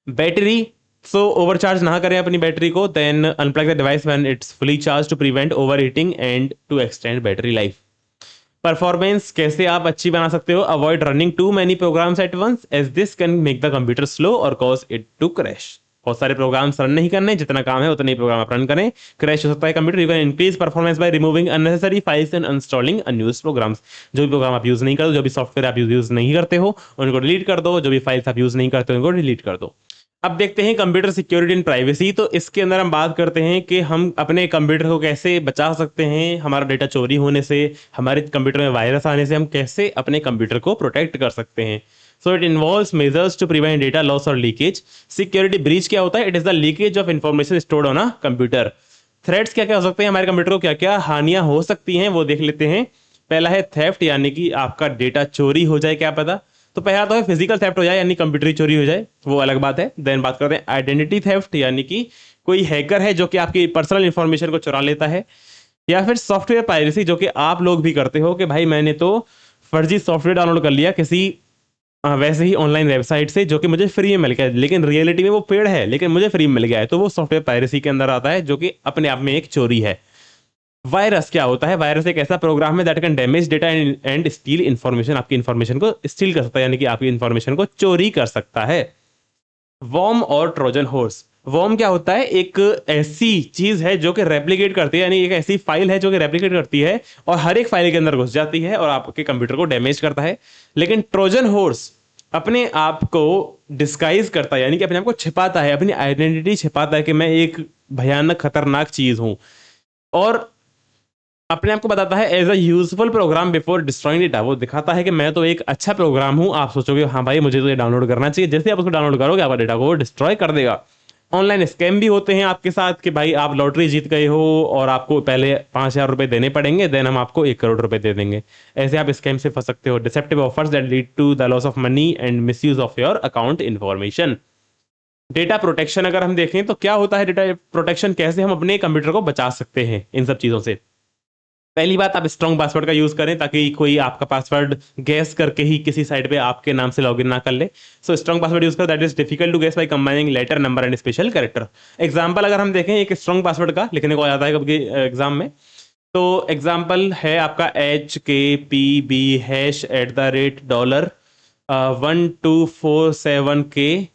बैटरी, सो ओवरचार्ज ना करें अपनी बैटरी को। Then unplug the device when it's fully charge to prevent over heating and to extend battery life. Performance कैसे आप अच्छी बना सकते हो। Avoid running too many programs at once as this can make the computer slow और cause it to crash. बहुत सारे programmes run नहीं करने, जितना काम है उतने ही प्रोग्राम आप रन करें, क्रैश हो सकता है computer. You can increase performance by removing unnecessary files and installing unused programs. जो भी प्रोग्राम आप यूज नहीं करते, जो भी सॉफ्टवेयर आप यूज नहीं करते हो उनको डिलीट कर दो, जो भी फाइल्स आप यूज नहीं करते उनको डिलीट कर दो। अब देखते हैं कंप्यूटर सिक्योरिटी एंड प्राइवेसी। तो इसके अंदर हम बात करते हैं कि हम अपने कंप्यूटर को कैसे बचा सकते हैं हमारा डेटा चोरी होने से, हमारे कंप्यूटर में वायरस आने से हम कैसे अपने कंप्यूटर को प्रोटेक्ट कर सकते हैं। So it involves measures to prevent data loss और लीकेज। सिक्योरिटी ब्रीच क्या होता है? It is the leakage of information stored on a computer. Threats क्या क्या हो सकते हैं हमारे कंप्यूटर को, क्या क्या हानियां हो सकती हैं वो देख लेते हैं। पहला है थेफ्ट, यानी कि आपका डेटा चोरी हो जाए, क्या पता। तो पहला तो है फिजिकल थेफ्ट हो जाए, यानी कंप्यूटर ही चोरी हो जाए, वो अलग बात है। देन बात करते हैं आइडेंटिटी थेफ्ट, यानी कि कोई हैकर है जो कि आपकी पर्सनल इंफॉर्मेशन को चुरा लेता है। या फिर सॉफ्टवेयर पायरेसी, जो कि आप लोग भी करते हो कि भाई मैंने तो फर्जी सॉफ्टवेयर डाउनलोड कर लिया किसी वैसे ही ऑनलाइन वेबसाइट से जो कि मुझे फ्री में मिल गया, लेकिन रियलिटी में वो पेड है लेकिन मुझे फ्री में मिल गया है, तो वो सॉफ्टवेयर पायरेसी के अंदर आता है, जो कि अपने आप में एक चोरी है। वायरस क्या होता है? वायरस एक ऐसा प्रोग्राम है that can damage data and steel information. आपकी इंफॉर्मेशन को स्टील कर सकता है, यानी कि आपकी इंफॉर्मेशन को चोरी कर सकता है। वॉर्म और ट्रोजन हॉर्स। वॉर्म क्या होता है? एक ऐसी चीज है जो कि रेप्लिकेट करती है, यानी एक ऐसी फाइल है जो कि रेप्लिकेट करती है और हर एक फाइल के अंदर घुस जाती है और आपके कंप्यूटर को डैमेज करता है। लेकिन ट्रोजन हॉर्स अपने आप को डिस्गाइज करता है, यानी कि अपने आप को छिपाता है, अपनी आइडेंटिटी छिपाता है कि मैं एक भयानक खतरनाक चीज हूं, और अपने आप को बताता है as a useful program before destroying data. वो दिखाता है कि मैं तो एक अच्छा प्रोग्राम हूं। आप सोचोगे हाँ भाई मुझे तो ये डाउनलोड करना चाहिए, जैसे आप उसको डाउनलोड करोगे आपका डेटा को वो डिस्ट्रॉय कर देगा। ऑनलाइन स्कैम भी होते हैं आपके साथ कि भाई आप लॉटरी जीत गए हो और आपको पहले 5,000 रुपए देने पड़ेंगे, देन हम आपको 1 करोड़ रुपए दे देंगे। ऐसे आप स्कैम से फंस सकते हो। Deceptive offers that lead to the loss of money and misuse of your account information. Data protection अगर हम देखें तो क्या होता है डेटा प्रोटेक्शन, कैसे हम अपने कंप्यूटर को बचा सकते हैं इन सब चीजों से। पहली बात, आप स्ट्रॉन्ग पासवर्ड का यूज करें ताकि कोई आपका पासवर्ड गैस करके ही किसी साइट पे आपके नाम से लॉगिन ना कर ले। सो स्ट्रॉन्ग पासवर्ड यूज करो that is difficult to guess by combining letter, number and special character. Example अगर हम देखें एक स्ट्रॉन्ग पासवर्ड का लिखने को आ जाता है कभी एग्जाम में, तो एग्जाम्पल है आपका HKPB#$1247K।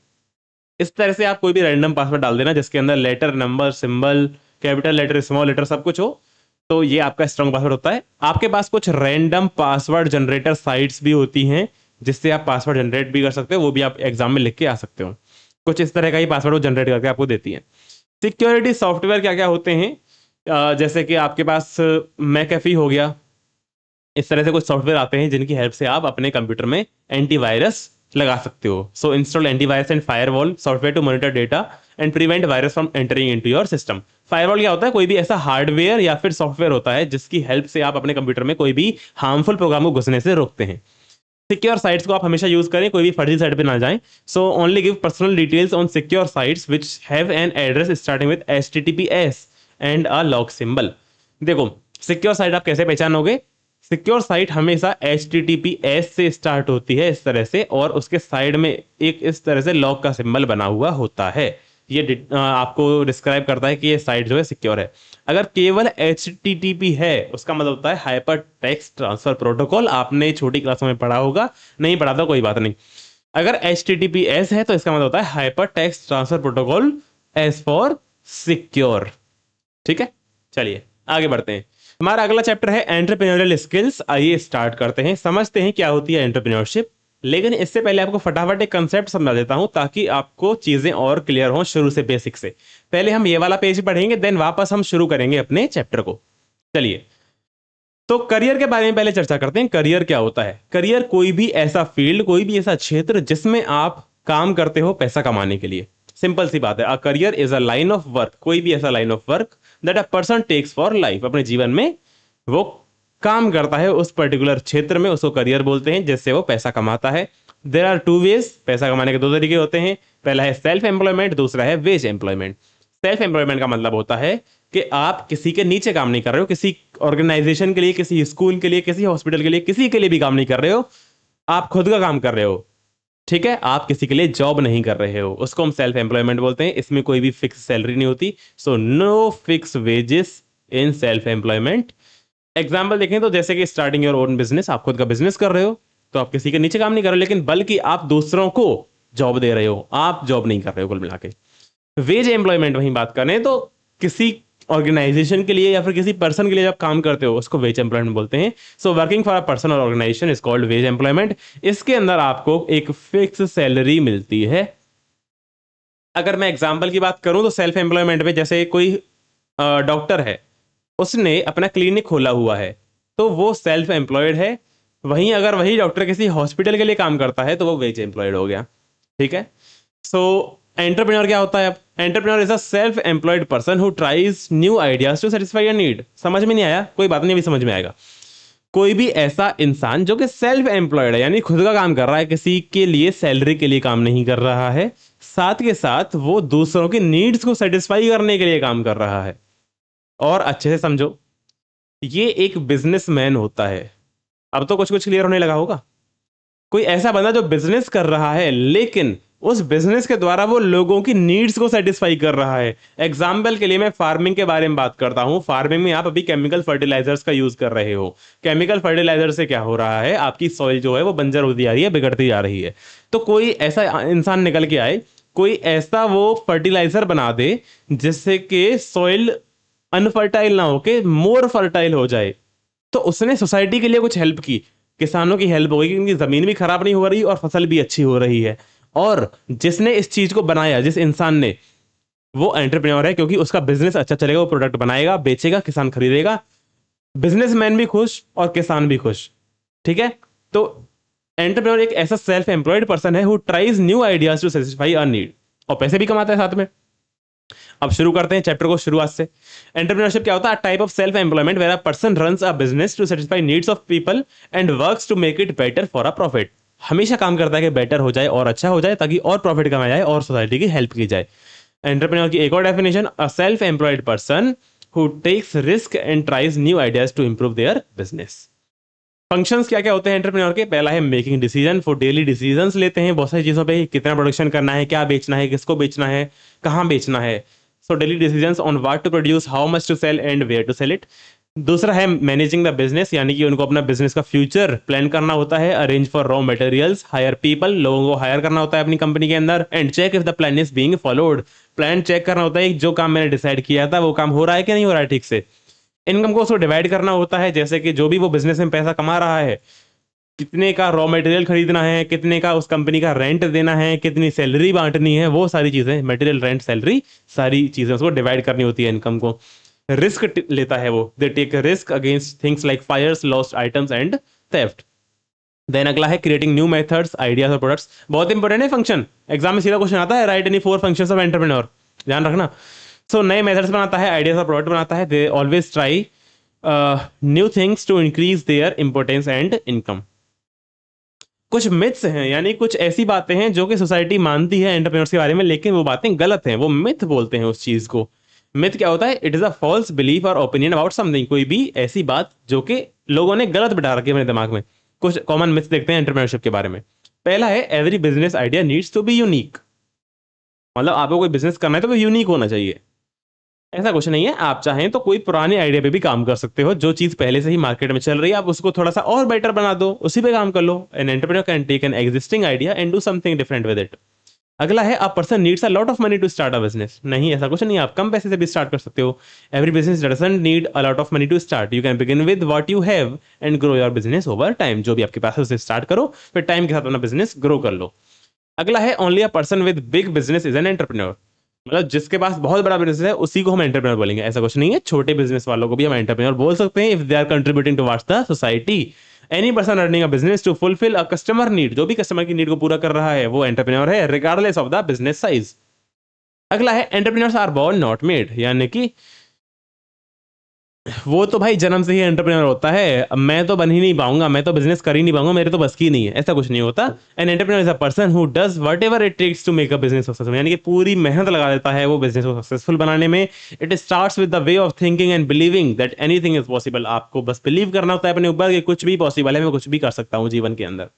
इस तरह से आप कोई भी रैंडम पासवर्ड डाल देना जिसके अंदर letter, number, symbol, capital letter, small letter सब कुछ हो, तो ये आपका स्ट्रॉन्ग पासवर्ड होता है। आपके पास कुछ रैंडम पासवर्ड जनरेटर साइट्स भी होती हैं जिससे आप पासवर्ड जनरेट भी कर सकते हो, वो भी आप एग्जाम में लिख के आ सकते हो। कुछ इस तरह का ही पासवर्ड वो जनरेट करके आपको देती है। सिक्योरिटी सॉफ्टवेयर क्या क्या होते हैं? जैसे कि आपके पास मैकेफी हो गया, इस तरह से कुछ सॉफ्टवेयर आते हैं जिनकी हेल्प से आप अपने कंप्यूटर में एंटीवायरस लगा सकते हो। So install antivirus and firewall software to monitor data and prevent virus from entering into your system. Firewall क्या होता है? कोई भी ऐसा हार्डवेयर या फिर सॉफ्टवेयर होता है जिसकी हेल्प से आप अपने कंप्यूटर में कोई भी हार्मफुल प्रोग्राम को घुसने से रोकते हैं। सिक्योर साइट्स को आप हमेशा यूज करें, कोई भी फर्जी साइट पे ना जाएं। So only give personal details on secure sites which have an address starting with HTTPS and a log symbol. देखो सिक्योर साइट आप कैसे पहचानोगे? सिक्योर साइट हमेशा HTTPS से स्टार्ट होती है इस तरह से, और उसके साइड में एक इस तरह से लॉक का सिंबल बना हुआ होता है। ये आपको डिस्क्राइब करता है कि ये साइट जो है सिक्योर है। अगर केवल HTTP है उसका मतलब होता है हाइपर टेक्स्ट ट्रांसफर प्रोटोकॉल। आपने छोटी क्लासों में पढ़ा होगा, नहीं पढ़ा तो कोई बात नहीं। अगर HTTPS है तो इसका मतलब होता है hyper text transfer protocol as for secure. ठीक है, चलिए आगे बढ़ते हैं। हमारा अगला चैप्टर है एंटरप्रेन्योरियल स्किल्स। आइए स्टार्ट करते हैं, समझते हैं क्या होती है एंटरप्रेन्योरशिप। लेकिन इससे पहले आपको फटाफट एक कंसेप्ट समझा देता हूं ताकि आपको चीजें और क्लियर हों शुरू से, बेसिक से। पहले हम ये वाला पेज पढ़ेंगे, देन वापस हम शुरू करेंगे अपने चैप्टर को। चलिए, तो करियर के बारे में पहले चर्चा करते हैं। करियर क्या होता है? करियर कोई भी ऐसा फील्ड, कोई भी ऐसा क्षेत्र जिसमें आप काम करते हो पैसा कमाने के लिए। सिंपल सी बात है, a career is a line of work, कोई भी ऐसा line of work that a person takes for life. अपने जीवन में वो काम करता है उस पर्टिकुलर क्षेत्र में, उसको करियर बोलते हैं, जिससे वो पैसा कमाता है। देर आर टू वेज, पैसा कमाने के दो तरीके होते हैं। पहला है सेल्फ एम्प्लॉयमेंट, दूसरा है वेज एम्प्लॉयमेंट। सेल्फ एम्प्लॉयमेंट का मतलब होता है कि आप किसी के नीचे काम नहीं कर रहे हो, किसी ऑर्गेनाइजेशन के लिए, किसी स्कूल के लिए, किसी हॉस्पिटल के लिए, किसी के लिए भी काम नहीं कर रहे हो, आप खुद का काम कर रहे हो। ठीक है, आप किसी के लिए जॉब नहीं कर रहे हो, उसको हम सेल्फ एम्प्लॉयमेंट बोलते हैं। इसमें कोई भी फिक्स सैलरी नहीं होती, so no fix wages in self employment. Example देखें तो जैसे कि स्टार्टिंग योर ओन बिजनेस, आप खुद का बिजनेस कर रहे हो, तो आप किसी के नीचे काम नहीं कर रहे हो, लेकिन बल्कि आप दूसरों को जॉब दे रहे हो, आप जॉब नहीं कर रहे हो कुल मिला के। वेज एम्प्लॉयमेंट वहीं बात करें तो किसी ऑर्गेनाइजेशन के लिए या फिर किसी पर्सन के लिए जब काम करते हो उसको वेज एम्प्लॉयमेंट बोलते हैं। So working for a person और organisation is called wage employment. इसके अंदर आपको एक फिक्स सैलरी मिलती है। अगर मैं एग्जांपल की बात करूं तो सेल्फ एम्प्लॉयमेंट में जैसे कोई डॉक्टर है, उसने अपना क्लिनिक खोला हुआ है, तो वो सेल्फ एम्प्लॉयड है। वहीं अगर वही डॉक्टर किसी हॉस्पिटल के लिए काम करता है तो वो वेज एम्प्लॉयड हो गया। ठीक है, सो एंटरप्रेन्योर क्या होता है? अब entrepreneur is a self employed person who tries new ideas to satisfy your need. समझ में नहीं आया? कोई बात नहीं, अभी समझ में आएगा। कोई भी ऐसा इंसान जो कि सेल्फ एम्प्लॉयड है, यानी खुद का काम कर रहा है, किसी के लिए सैलरी के लिए काम नहीं कर रहा है, साथ के साथ वो दूसरों की नीड्स को सेटिस्फाई करने के लिए काम कर रहा है। और अच्छे से समझो, ये एक बिजनेसमैन होता है। अब तो कुछ कुछ क्लियर होने लगा होगा। कोई ऐसा बंदा जो बिजनेस कर रहा है, लेकिन उस बिजनेस के द्वारा वो लोगों की नीड्स को सेटिस्फाई कर रहा है। एग्जाम्पल के लिए मैं फार्मिंग के बारे में बात करता हूं। फार्मिंग में आप अभी केमिकल फर्टिलाइजर्स का यूज कर रहे हो। केमिकल फर्टिलाइजर से क्या हो रहा है? आपकी सॉइल जो है वो बंजर होती जा रही है, बिगड़ती जा रही है। तो कोई ऐसा इंसान निकल के आए, कोई ऐसा वो फर्टिलाइजर बना दे जिससे कि सॉइल अनफर्टाइल ना होके मोर फर्टाइल हो जाए, तो उसने सोसाइटी के लिए कुछ हेल्प की, किसानों की हेल्प होगी, क्योंकि जमीन भी खराब नहीं हो रही और फसल भी अच्छी हो रही है। और जिसने इस चीज को बनाया, जिस इंसान ने, वो एंटरप्रेन्योर है, क्योंकि उसका बिजनेस अच्छा चलेगा, वो प्रोडक्ट बनाएगा, बेचेगा, किसान खरीदेगा, बिजनेसमैन भी खुश और किसान भी खुश। ठीक है, तो एंटरप्रेन्योर एक ऐसा सेल्फ एम्प्लॉयड पर्सन है who tries new ideas to satisfy a need, और पैसे भी कमाता है साथ में। अब शुरू करते हैं चैप्टर को शुरुआत से। एंटरप्रेन्योरशिप क्या होता है? Type of self employment where a person runs a business to satisfy needs of people and works to make it better for a profit. हमेशा काम करता है कि बेटर हो जाए और अच्छा हो जाए, ताकि और प्रॉफिट कमाया जाए और सोसाइटी की हेल्प की जाए। एंटरप्रेन्योर की एक और definition, a self employed person who takes risk and tries new ideas to improve their business. Functions क्या क्या होते हैं एंटरप्रेन्योर के? पहला है making decision, for daily decisions लेते हैं बहुत सारी चीजों पे, कितना प्रोडक्शन करना है, क्या बेचना है, किसको बेचना है, कहाँ बेचना है। So daily decisions on what to produce, how much to sell and where to sell it. दूसरा है मैनेजिंग द बिजनेस, यानी कि उनको अपना बिजनेस का फ्यूचर प्लान करना होता है। Arrange for raw materials, hire people, लोगों को हायर करना होता है अपनी कंपनी के अंदर। And check if the plan is being followed, plan check करना होता है जो काम मैंने डिसाइड किया था वो काम हो रहा है कि नहीं हो रहा है ठीक से। इनकम को उसको डिवाइड करना होता है, जैसे कि जो भी वो बिजनेस में पैसा कमा रहा है, कितने का रॉ मटेरियल खरीदना है, कितने का उस कंपनी का रेंट देना है, कितनी सैलरी बांटनी है, वो सारी चीजें, मटेरियल, रेंट, सैलरी, सारी चीजें उसको डिवाइड करनी होती है इनकम को। रिस्क लेता है वो, they take risk against things like fires, lost items and theft. Then अगला है क्रिएटिंग न्यू मेथड्स, आइडियाज और प्रोडक्ट्स। बहुत इंपॉर्टेंट है फंक्शन, एग्जाम में सीधा क्वेश्चन आता है, write any 4 functions of entrepreneur, ध्यान रखना। सो नए मेथड्स बनाता है, आइडियाज और प्रोडक्ट बनाता है, they always try new things to increase their importance and income. कुछ मिथ्स हैं, यानी कुछ ऐसी बातें हैं जो कि सोसाइटी मानती है एंटरप्रेन्योर्स के बारे में, लेकिन वो बातें गलत हैं, वो मिथ बोलते हैं उस चीज को। मिथ क्या होता है? It is a false belief और ओपिनियन अबाउट समथिंग, कोई भी ऐसी बात जो कि लोगों ने गलत बिठा रखी है अपने दिमाग में। कुछ कॉमन मिथ्स देखते हैं एंटरप्रेन्योरशिप के बारे में। पहला है every business idea needs to be unique, मतलब आपको कोई बिजनेस करना है तो वो यूनिक होना चाहिए। ऐसा कुछ नहीं है, आप चाहें तो कोई पुराने आइडिया पे भी काम कर सकते हो, जो चीज पहले से ही मार्केट में चल रही है आप उसको थोड़ा सा और बेटर बना दो, उसी पे काम कर लो। An entrepreneur can take an existing idea and do something different with it. अगला है a person needs a lot of money to start a business, नहीं ऐसा कुछ नहीं है, आप कम पैसे से भी स्टार्ट कर सकते हो। Every business doesn't need a lot of money to start, you can begin with what you have and grow your business over time, जो भी आपके पास है उससे स्टार्ट करो, फिर टाइम के साथ अपना बिजनेस ग्रो कर लो। अगला है only a person with big business is an entrepreneur, मतलब जिसके पास बहुत बड़ा बिजनेस है उसी को हम एंटरप्रेन्योर बोलेंगे, ऐसा कुछ नहीं है, छोटे बिजनेस वालों को भी हम एंटरप्रेन्योर बोल सकते हैं if they are contributing towards the society. Any person earning a business to fulfil a customer need, जो भी कस्टमर की नीड को पूरा कर रहा है वो एंटरप्रेन्योर है, regardless of the business size. अगला है entrepreneurs are born not made, यानी कि वो तो भाई जन्म से ही एंटरप्रेन्योर होता है, अब मैं तो बन ही नहीं पाऊंगा, मैं तो बिजनेस कर ही नहीं पाऊंगा, मेरे तो बस की नहीं है, ऐसा कुछ नहीं होता। An entrepreneur is a person who does whatever it takes to make a business successful, यानी कि पूरी मेहनत लगा देता है वो बिजनेस को सक्सेसफुल बनाने में। It starts with the way of thinking and believing that anything is possible, आपको बस बिलीव करना होता है अपने ऊपर कि कुछ भी पॉसिबल है, मैं कुछ भी कर सकता हूँ जीवन के अंदर।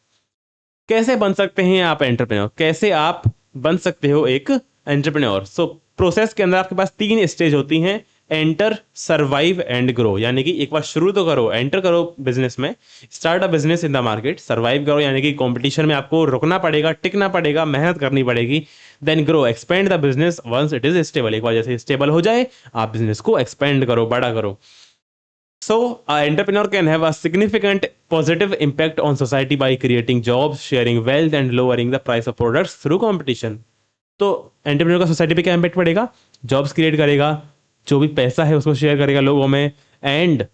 कैसे बन सकते हैं आप एंटरप्रेन्योर, कैसे आप बन सकते हो एक एंटरप्रेन्योर? सो प्रोसेस के अंदर आपके पास 3 स्टेज होती हैं, एंटर, सर्वाइव एंड ग्रो, यानी कि एक बार शुरू तो करो, एंटर करो बिजनेस में, start a business in the market, survive करो यानी कि कंपटीशन में आपको रुकना पड़ेगा, टिकना पड़ेगा, मेहनत करनी पड़ेगी, then grow, expand the business once it is stable, एक बार जैसे स्टेबल हो जाए आप बिजनेस को एक्सपेंड करो, बड़ा करो। So, an entrepreneur can have a significant positive impact on society by creating jobs, sharing wealth, and lowering the price of products through competition. तो एंटरप्रेन्योर का सोसाइटी पे क्या इम्पैक्ट पड़ेगा? जॉब्स क्रिएट करेगा, जो भी पैसा है उसको शेयर करेगा लोगों में, एंड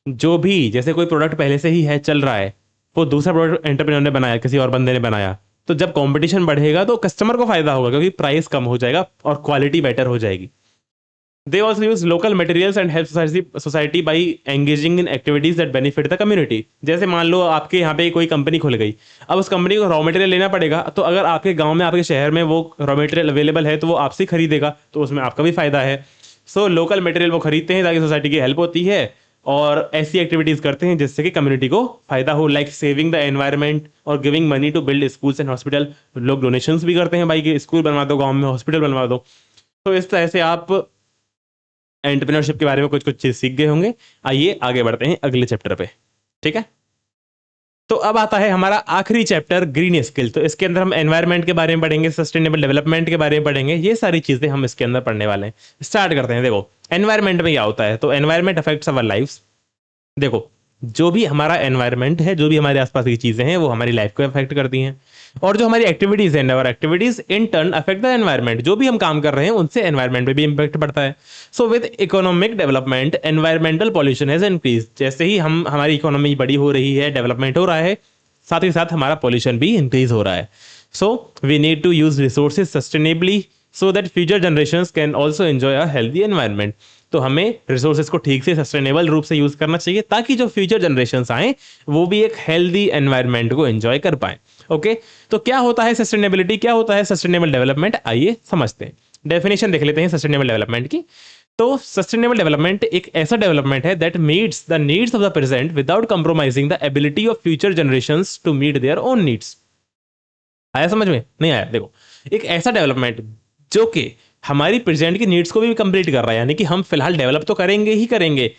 जो भी जैसे कोई प्रोडक्ट पहले से ही है चल रहा है, वो दूसरा प्रोडक्ट एंटरप्रेन्योर ने बनाया, किसी और बंदे ने बनाया, तो जब कंपटीशन बढ़ेगा तो कस्टमर को फायदा होगा क्योंकि प्राइस कम हो जाएगा और क्वालिटी बेटर हो जाएगी। They also use local materials and help society by engaging in activities that benefit the community. जैसे मान लो आपके यहाँ पे कोई कंपनी खुल गई, अब उस कंपनी को रॉ मटेरियल लेना पड़ेगा, तो अगर आपके गांव में आपके शहर में वो रॉ मटेरियल अवेलेबल है तो वो आपसे खरीदेगा, तो उसमें आपका भी फायदा है। सो लोकल मटेरियल वो खरीदते हैं ताकि सोसाइटी की हेल्प होती है, और ऐसी एक्टिविटीज करते हैं जिससे कि कम्युनिटी को फायदा हो, लाइक सेविंग द एनवायरमेंट और giving money to build schools and hospital. लोग डोनेशंस भी करते हैं भाई कि स्कूल बनवा दो, गाँव में हॉस्पिटल बनवा दो। तो इस तरह से आप एंटरप्रेन्योरशिप के बारे में कुछ कुछ चीज सीख गए होंगे। आइए आगे बढ़ते हैं अगले चैप्टर पे, ठीक है? तो अब आता है हमारा आखिरी चैप्टर, ग्रीन स्किल। तो इसके अंदर हम एनवायरनमेंट के बारे में पढ़ेंगे, सस्टेनेबल डेवलपमेंट के बारे में पढ़ेंगे, ये सारी चीजें हम इसके अंदर पढ़ने वाले हैं। स्टार्ट करते हैं। देखो एनवायरनमेंट में क्या होता है, तो एनवायरनमेंट अफेक्ट्स अवर लाइफ्स। देखो जो भी हमारा एनवायरनमेंट है, जो भी हमारे आसपास की चीजें हैं वो हमारी लाइफ को अफेक्ट करती हैं, और जो हमारी एक्टिविटीज है, और activities in turn affect the environment, जो भी हम काम कर रहे हैं उनसे एनवायरनमेंट पे भी इंपैक्ट पड़ता है। So with economic development environmental pollution has increase, जैसे ही हम हमारी इकोनॉमी बड़ी हो रही है, डेवलपमेंट हो रहा है, साथ ही साथ हमारा पॉल्यूशन भी इंक्रीज हो रहा है। So we need to use resources sustainably so that future generations can also enjoy a healthy environment. तो हमें रिसोर्सेज को ठीक से सस्टेनेबल रूप से यूज करना चाहिए ताकि जो फ्यूचर जनरेशंस आए वो भी एक हेल्दी एनवायरनमेंट को एंजॉय कर पाए। ओके, तो क्या होता है सस्टेनेबिलिटी, क्या होता है सस्टेनेबल डेवलपमेंट, आइए समझते हैं। डेफिनेशन देख लेते हैं सस्टेनेबल डेवलपमेंट की। तो सस्टेनेबल डेवलपमेंट एक ऐसा डेवलपमेंट है that meets the needs of the present without compromising the ability of future generations to meet their own needs. आया समझ में? नहीं आया? देखो एक ऐसा डेवलपमेंट जो कि हमारी प्रेजेंट की नीड्स को भी कंप्लीट कर रहा है, यानी कि हम फिलहाल डेवलप तो करेंगे ही करेंगे,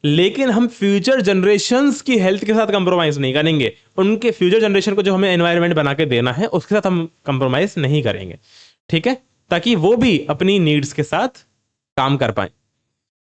लेकिन हम फ्यूचर जनरेशंस की हेल्थ के साथ कंप्रोमाइज नहीं करेंगे, उनके फ्यूचर जनरेशन को जो हमें एनवायरनमेंट बना के देना है उसके साथ हम कंप्रोमाइज नहीं करेंगे, ठीक है? ताकि वो भी अपनी नीड्स के साथ काम कर पाए।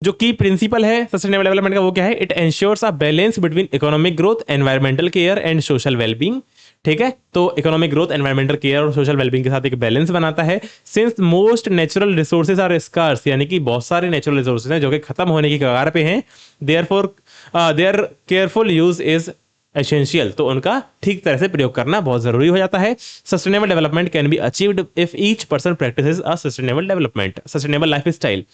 जो की प्रिंसिपल है सस्टेनेबल डेवलपमेंट का वो क्या है? It ensures a balance between economic growth, environmental care and social wellbeing. ठीक है, तो इकोनॉमिक ग्रोथ, एनवायरमेंटर केयर और सोशल वेलबींग के साथ एक बैलेंस बनाता है। Since most natural resources are scarce, यानी कि बहुत सारे नेचुरल रिसोर्सेज हैं जो कि खत्म होने की कगार पे हैं, therefore their careful use is essential, तो उनका ठीक तरह से प्रयोग करना बहुत जरूरी हो जाता है। Sustainable development can be achieved if each person practices a sustainable development, sustainable life style.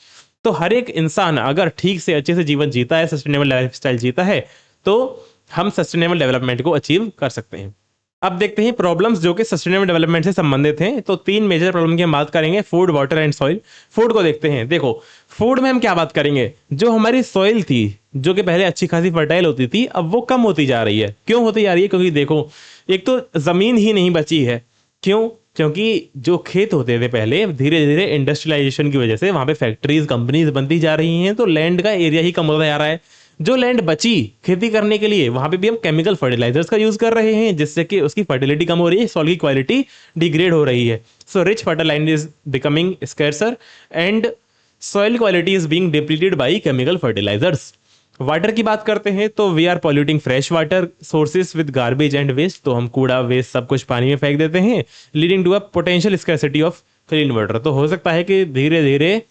तो हर एक इंसान अगर ठीक से अच्छे से जीवन जीता है, सस्टेनेबल लाइफ स्टाइल जीता है, तो हम सस्टेनेबल डेवलपमेंट को अचीव कर सकते हैं। अब देखते हैं प्रॉब्लम्स जो कि सस्टेनेबल डेवलपमेंट से संबंधित हैं। तो 3 मेजर प्रॉब्लम की हम बात करेंगे, food, water and soil. Food को देखते हैं। देखो, फूड में हम क्या बात करेंगे, जो हमारी सॉइल थी जो कि पहले अच्छी खासी फर्टाइल होती थी, अब वो कम होती जा रही है। क्यों होती जा रही है? क्योंकि देखो, एक तो जमीन ही नहीं बची है। क्यों? क्योंकि जो खेत होते थे पहले, धीरे धीरे इंडस्ट्रियलाइजेशन की वजह से वहां पे फैक्ट्रीज, कंपनीज बनती जा रही हैं, तो लैंड का एरिया ही कम होता जा रहा है। जो लैंड बची खेती करने के लिए, वहां पे भी हम केमिकल फर्टिलाइजर्स का यूज कर रहे हैं, जिससे कि उसकी फर्टिलिटी कम हो रही है, सॉइल की क्वालिटी डिग्रेड हो रही है। So rich fertiliser is becoming scarcer and soil quality is being depleted by chemical fertilisers. Water की बात करते हैं तो we are polluting fresh water sources with garbage and waste. तो हम कूड़ा, वेस्ट सब कुछ पानी में फेंक देते हैं, leading to a potential scarcity of clean water. तो हो सकता है कि धीरे धीरे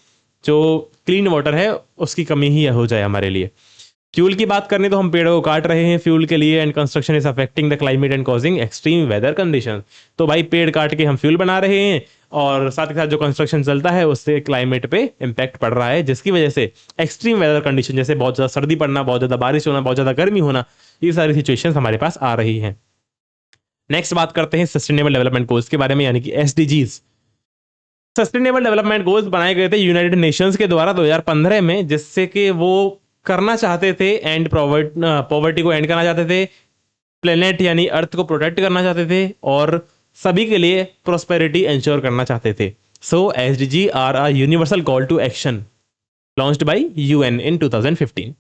जो क्लीन वाटर है उसकी कमी ही हो जाए हमारे लिए। फ्यूल की बात करें तो हम पेड़ों को काट रहे हैं फ्यूल के लिए, and construction is affecting the climate and causing extreme weather condition. तो भाई पेड़ काट के हम फ्यूल बना रहे हैं, और साथ ही साथ जो कंस्ट्रक्शन चलता है उससे क्लाइमेट पे इम्पैक्ट पड़ रहा है, जिसकी वजह से एक्सट्रीम वेदर कंडीशन, जैसे बहुत ज्यादा सर्दी पड़ना, बहुत ज्यादा बारिश होना, बहुत ज्यादा गर्मी होना, ये सारी सिचुएशन हमारे पास आ रही हैं। नेक्स्ट बात करते हैं सस्टेनेबल डेवलपमेंट गोल्स के बारे में, यानी कि एसडीजीज। सस्टेनेबल डेवलपमेंट गोल्स बनाए गए थे यूनाइटेड नेशंस के द्वारा 2015 में, जिससे कि वो करना चाहते थे एंड पॉवर्टी को एंड करना चाहते थे, प्लेनेट यानी अर्थ को प्रोटेक्ट करना चाहते थे, और सभी के लिए प्रोस्पेरिटी इंश्योर करना चाहते थे। So SDG are a universal call to action launched by UN in 2015।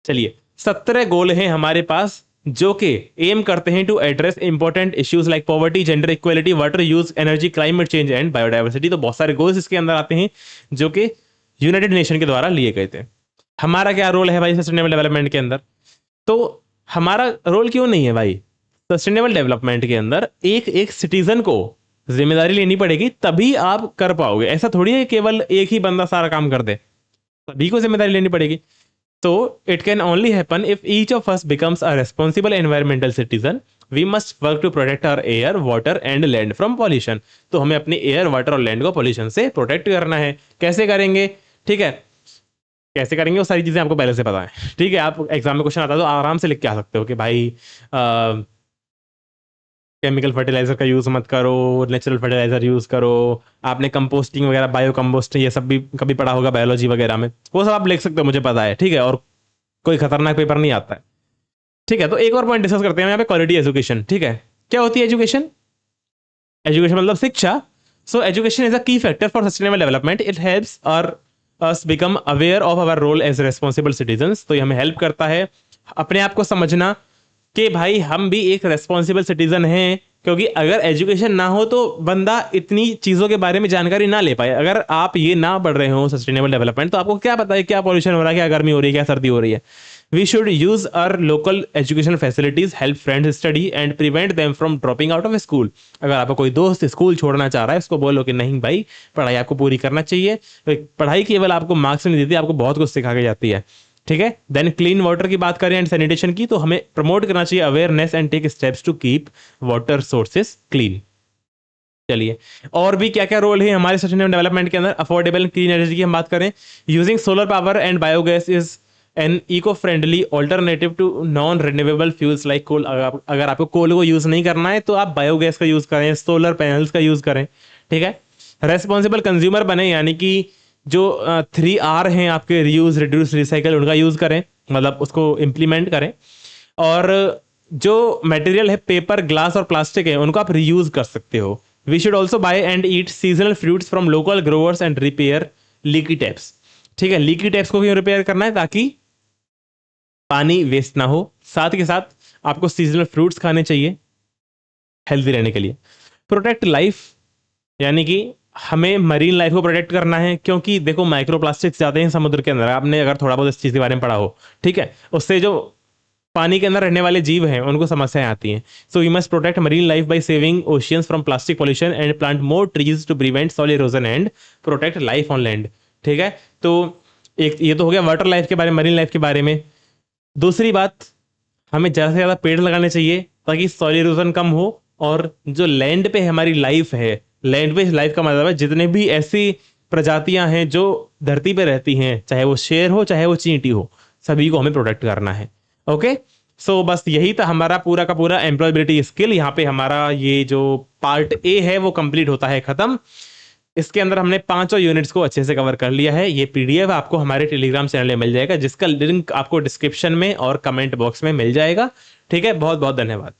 चलिए, 17 गोल हैं हमारे पास जो कि एम करते हैं to address important issues like poverty, gender equality, water use, energy, climate change and biodiversity. तो बहुत सारे गोल्स इसके अंदर आते हैं जो कि यूनाइटेड नेशन के द्वारा लिए गए थे। हमारा क्या रोल है भाई सस्टेनेबल डेवलपमेंट के अंदर? तो हमारा रोल क्यों नहीं है भाई? सस्टेनेबल डेवलपमेंट के अंदर एक एक सिटीजन को जिम्मेदारी लेनी पड़ेगी, तभी आप कर पाओगे। ऐसा थोड़ी है केवल एक ही बंदा सारा काम कर दे, सभी को जिम्मेदारी लेनी पड़ेगी। So it can only happen if each of us becomes a responsible environmental citizen. We must work to protect our air, water and land from pollution. तो हमें अपनी एयर, वाटर और लैंड को पॉल्यूशन से प्रोटेक्ट करना है। कैसे करेंगे? ठीक है, कैसे करेंगे वो सारी चीजें आपको पहले से पता है। ठीक है, आप एग्जाम में क्वेश्चन आता है तो आराम से लिख के आ सकते हो कि भाई केमिकल फर्टिलाइजर का यूज मत करो, नेचुरल फर्टिलाइजर यूज करो। आपने कंपोस्टिंग वगैरह, बायो कंपोस्टिंग, ये सब भी कभी पढ़ा होगा बायोलॉजी वगैरह में, वो सब आप लिख सकते हो, मुझे पता है। ठीक है, और कोई खतरनाक पेपर नहीं आता है। ठीक है, तो एक और पॉइंट डिस्कस करते हैं यहाँ पे, क्वालिटी एजुकेशन। ठीक है, क्या होती है एजुकेशन? एजुकेशन मतलब शिक्षा। So education is a key factor for sustainable development. It helps और us become aware of our role as responsible citizens. तो ये हमें हेल्प करता है अपने आप को समझना कि भाई हम भी एक रेस्पॉन्सिबल सिटीजन हैं, क्योंकि अगर एजुकेशन ना हो तो बंदा इतनी चीज़ों के बारे में जानकारी ना ले पाए। अगर आप ये ना पढ़ रहे हो सस्टेनेबल डेवलपमेंट, तो आपको क्या पता है क्या पॉल्यूशन हो रहा है, क्या गर्मी हो रही है, क्या सर्दी हो रही है। We should use our local educational facilities, help friends study and prevent them from dropping out of school. अगर आपका कोई दोस्त स्कूल छोड़ना चाह रहा है, उसको बोलो कि नहीं भाई, पढ़ाई आपको पूरी करना चाहिए। पढ़ाई केवल आपको मार्क्स नहीं देती, आपको बहुत कुछ सिखा के जाती है। ठीक है, देन क्लीन वाटर की बात करें एंड सैनिटेशन की, तो हमें प्रमोट करना चाहिए awareness and take steps to keep water sources clean. चलिए, और भी क्या क्या रोल है हमारे सस्टेनेबल डेवलपमेंट के अंदर? अफोर्डेबल क्लीन एनर्जी की हम बात करें, using solar power and biogas is an eco friendly alternative to non renewable fuels like coal. अगर आपको कोल को यूज नहीं करना है तो आप बायोगैस का यूज करें, सोलर पैनल्स का यूज करें। ठीक है, रेस्पॉन्सिबल कंज्यूमर बने, यानी कि जो 3R हैं आपके, रीयूज, रिड्यूस, रिसाइकल, उनका यूज करें, मतलब उसको इम्प्लीमेंट करें। और जो मटेरियल है पेपर, ग्लास और प्लास्टिक है, उनको आप रीयूज कर सकते हो। We should also buy and eat seasonal fruits from local growers and repair leaky taps. ठीक है, लीकी टैप्स को क्यों रिपेयर करना है? ताकि पानी वेस्ट ना हो। साथ के साथ आपको सीजनल फ्रूट्स खाने चाहिए हेल्दी रहने के लिए। प्रोटेक्ट लाइफ, यानी कि हमें मरीन लाइफ को प्रोटेक्ट करना है, क्योंकि देखो माइक्रो प्लास्टिक्स जाते हैं समुद्र के अंदर। आपने अगर थोड़ा बहुत इस चीज़ के बारे में पढ़ा हो, ठीक है, उससे जो पानी के अंदर रहने वाले जीव हैं उनको समस्याएं आती हैं। So we must protect marine life by saving oceans from plastic pollution and plant more trees to prevent soil erosion and protect life on land. ठीक है, तो एक ये तो हो गया वाटर लाइफ के बारे में, मरीन लाइफ के बारे में। दूसरी बात, हमें ज़्यादा से ज़्यादा पेड़ लगाने चाहिए ताकि सॉइल इरोजन कम हो, और जो लैंड पे हमारी लाइफ है, लैंड पे लाइफ का मतलब है जितने भी ऐसी प्रजातियां हैं जो धरती पे रहती हैं, चाहे वो शेर हो चाहे वो चींटी हो, सभी को हमें प्रोटेक्ट करना है। ओके, सो बस यही था हमारा पूरा का पूरा एम्प्लॉयबिलिटी स्किल। यहाँ पे हमारा ये जो पार्ट ए है वो कंप्लीट होता है खत्म। इसके अंदर हमने पांचों यूनिट्स को अच्छे से कवर कर लिया है। ये पीडीएफ आपको हमारे टेलीग्राम चैनल में मिल जाएगा, जिसका लिंक आपको डिस्क्रिप्शन में और कमेंट बॉक्स में मिल जाएगा। ठीक है, बहुत बहुत धन्यवाद।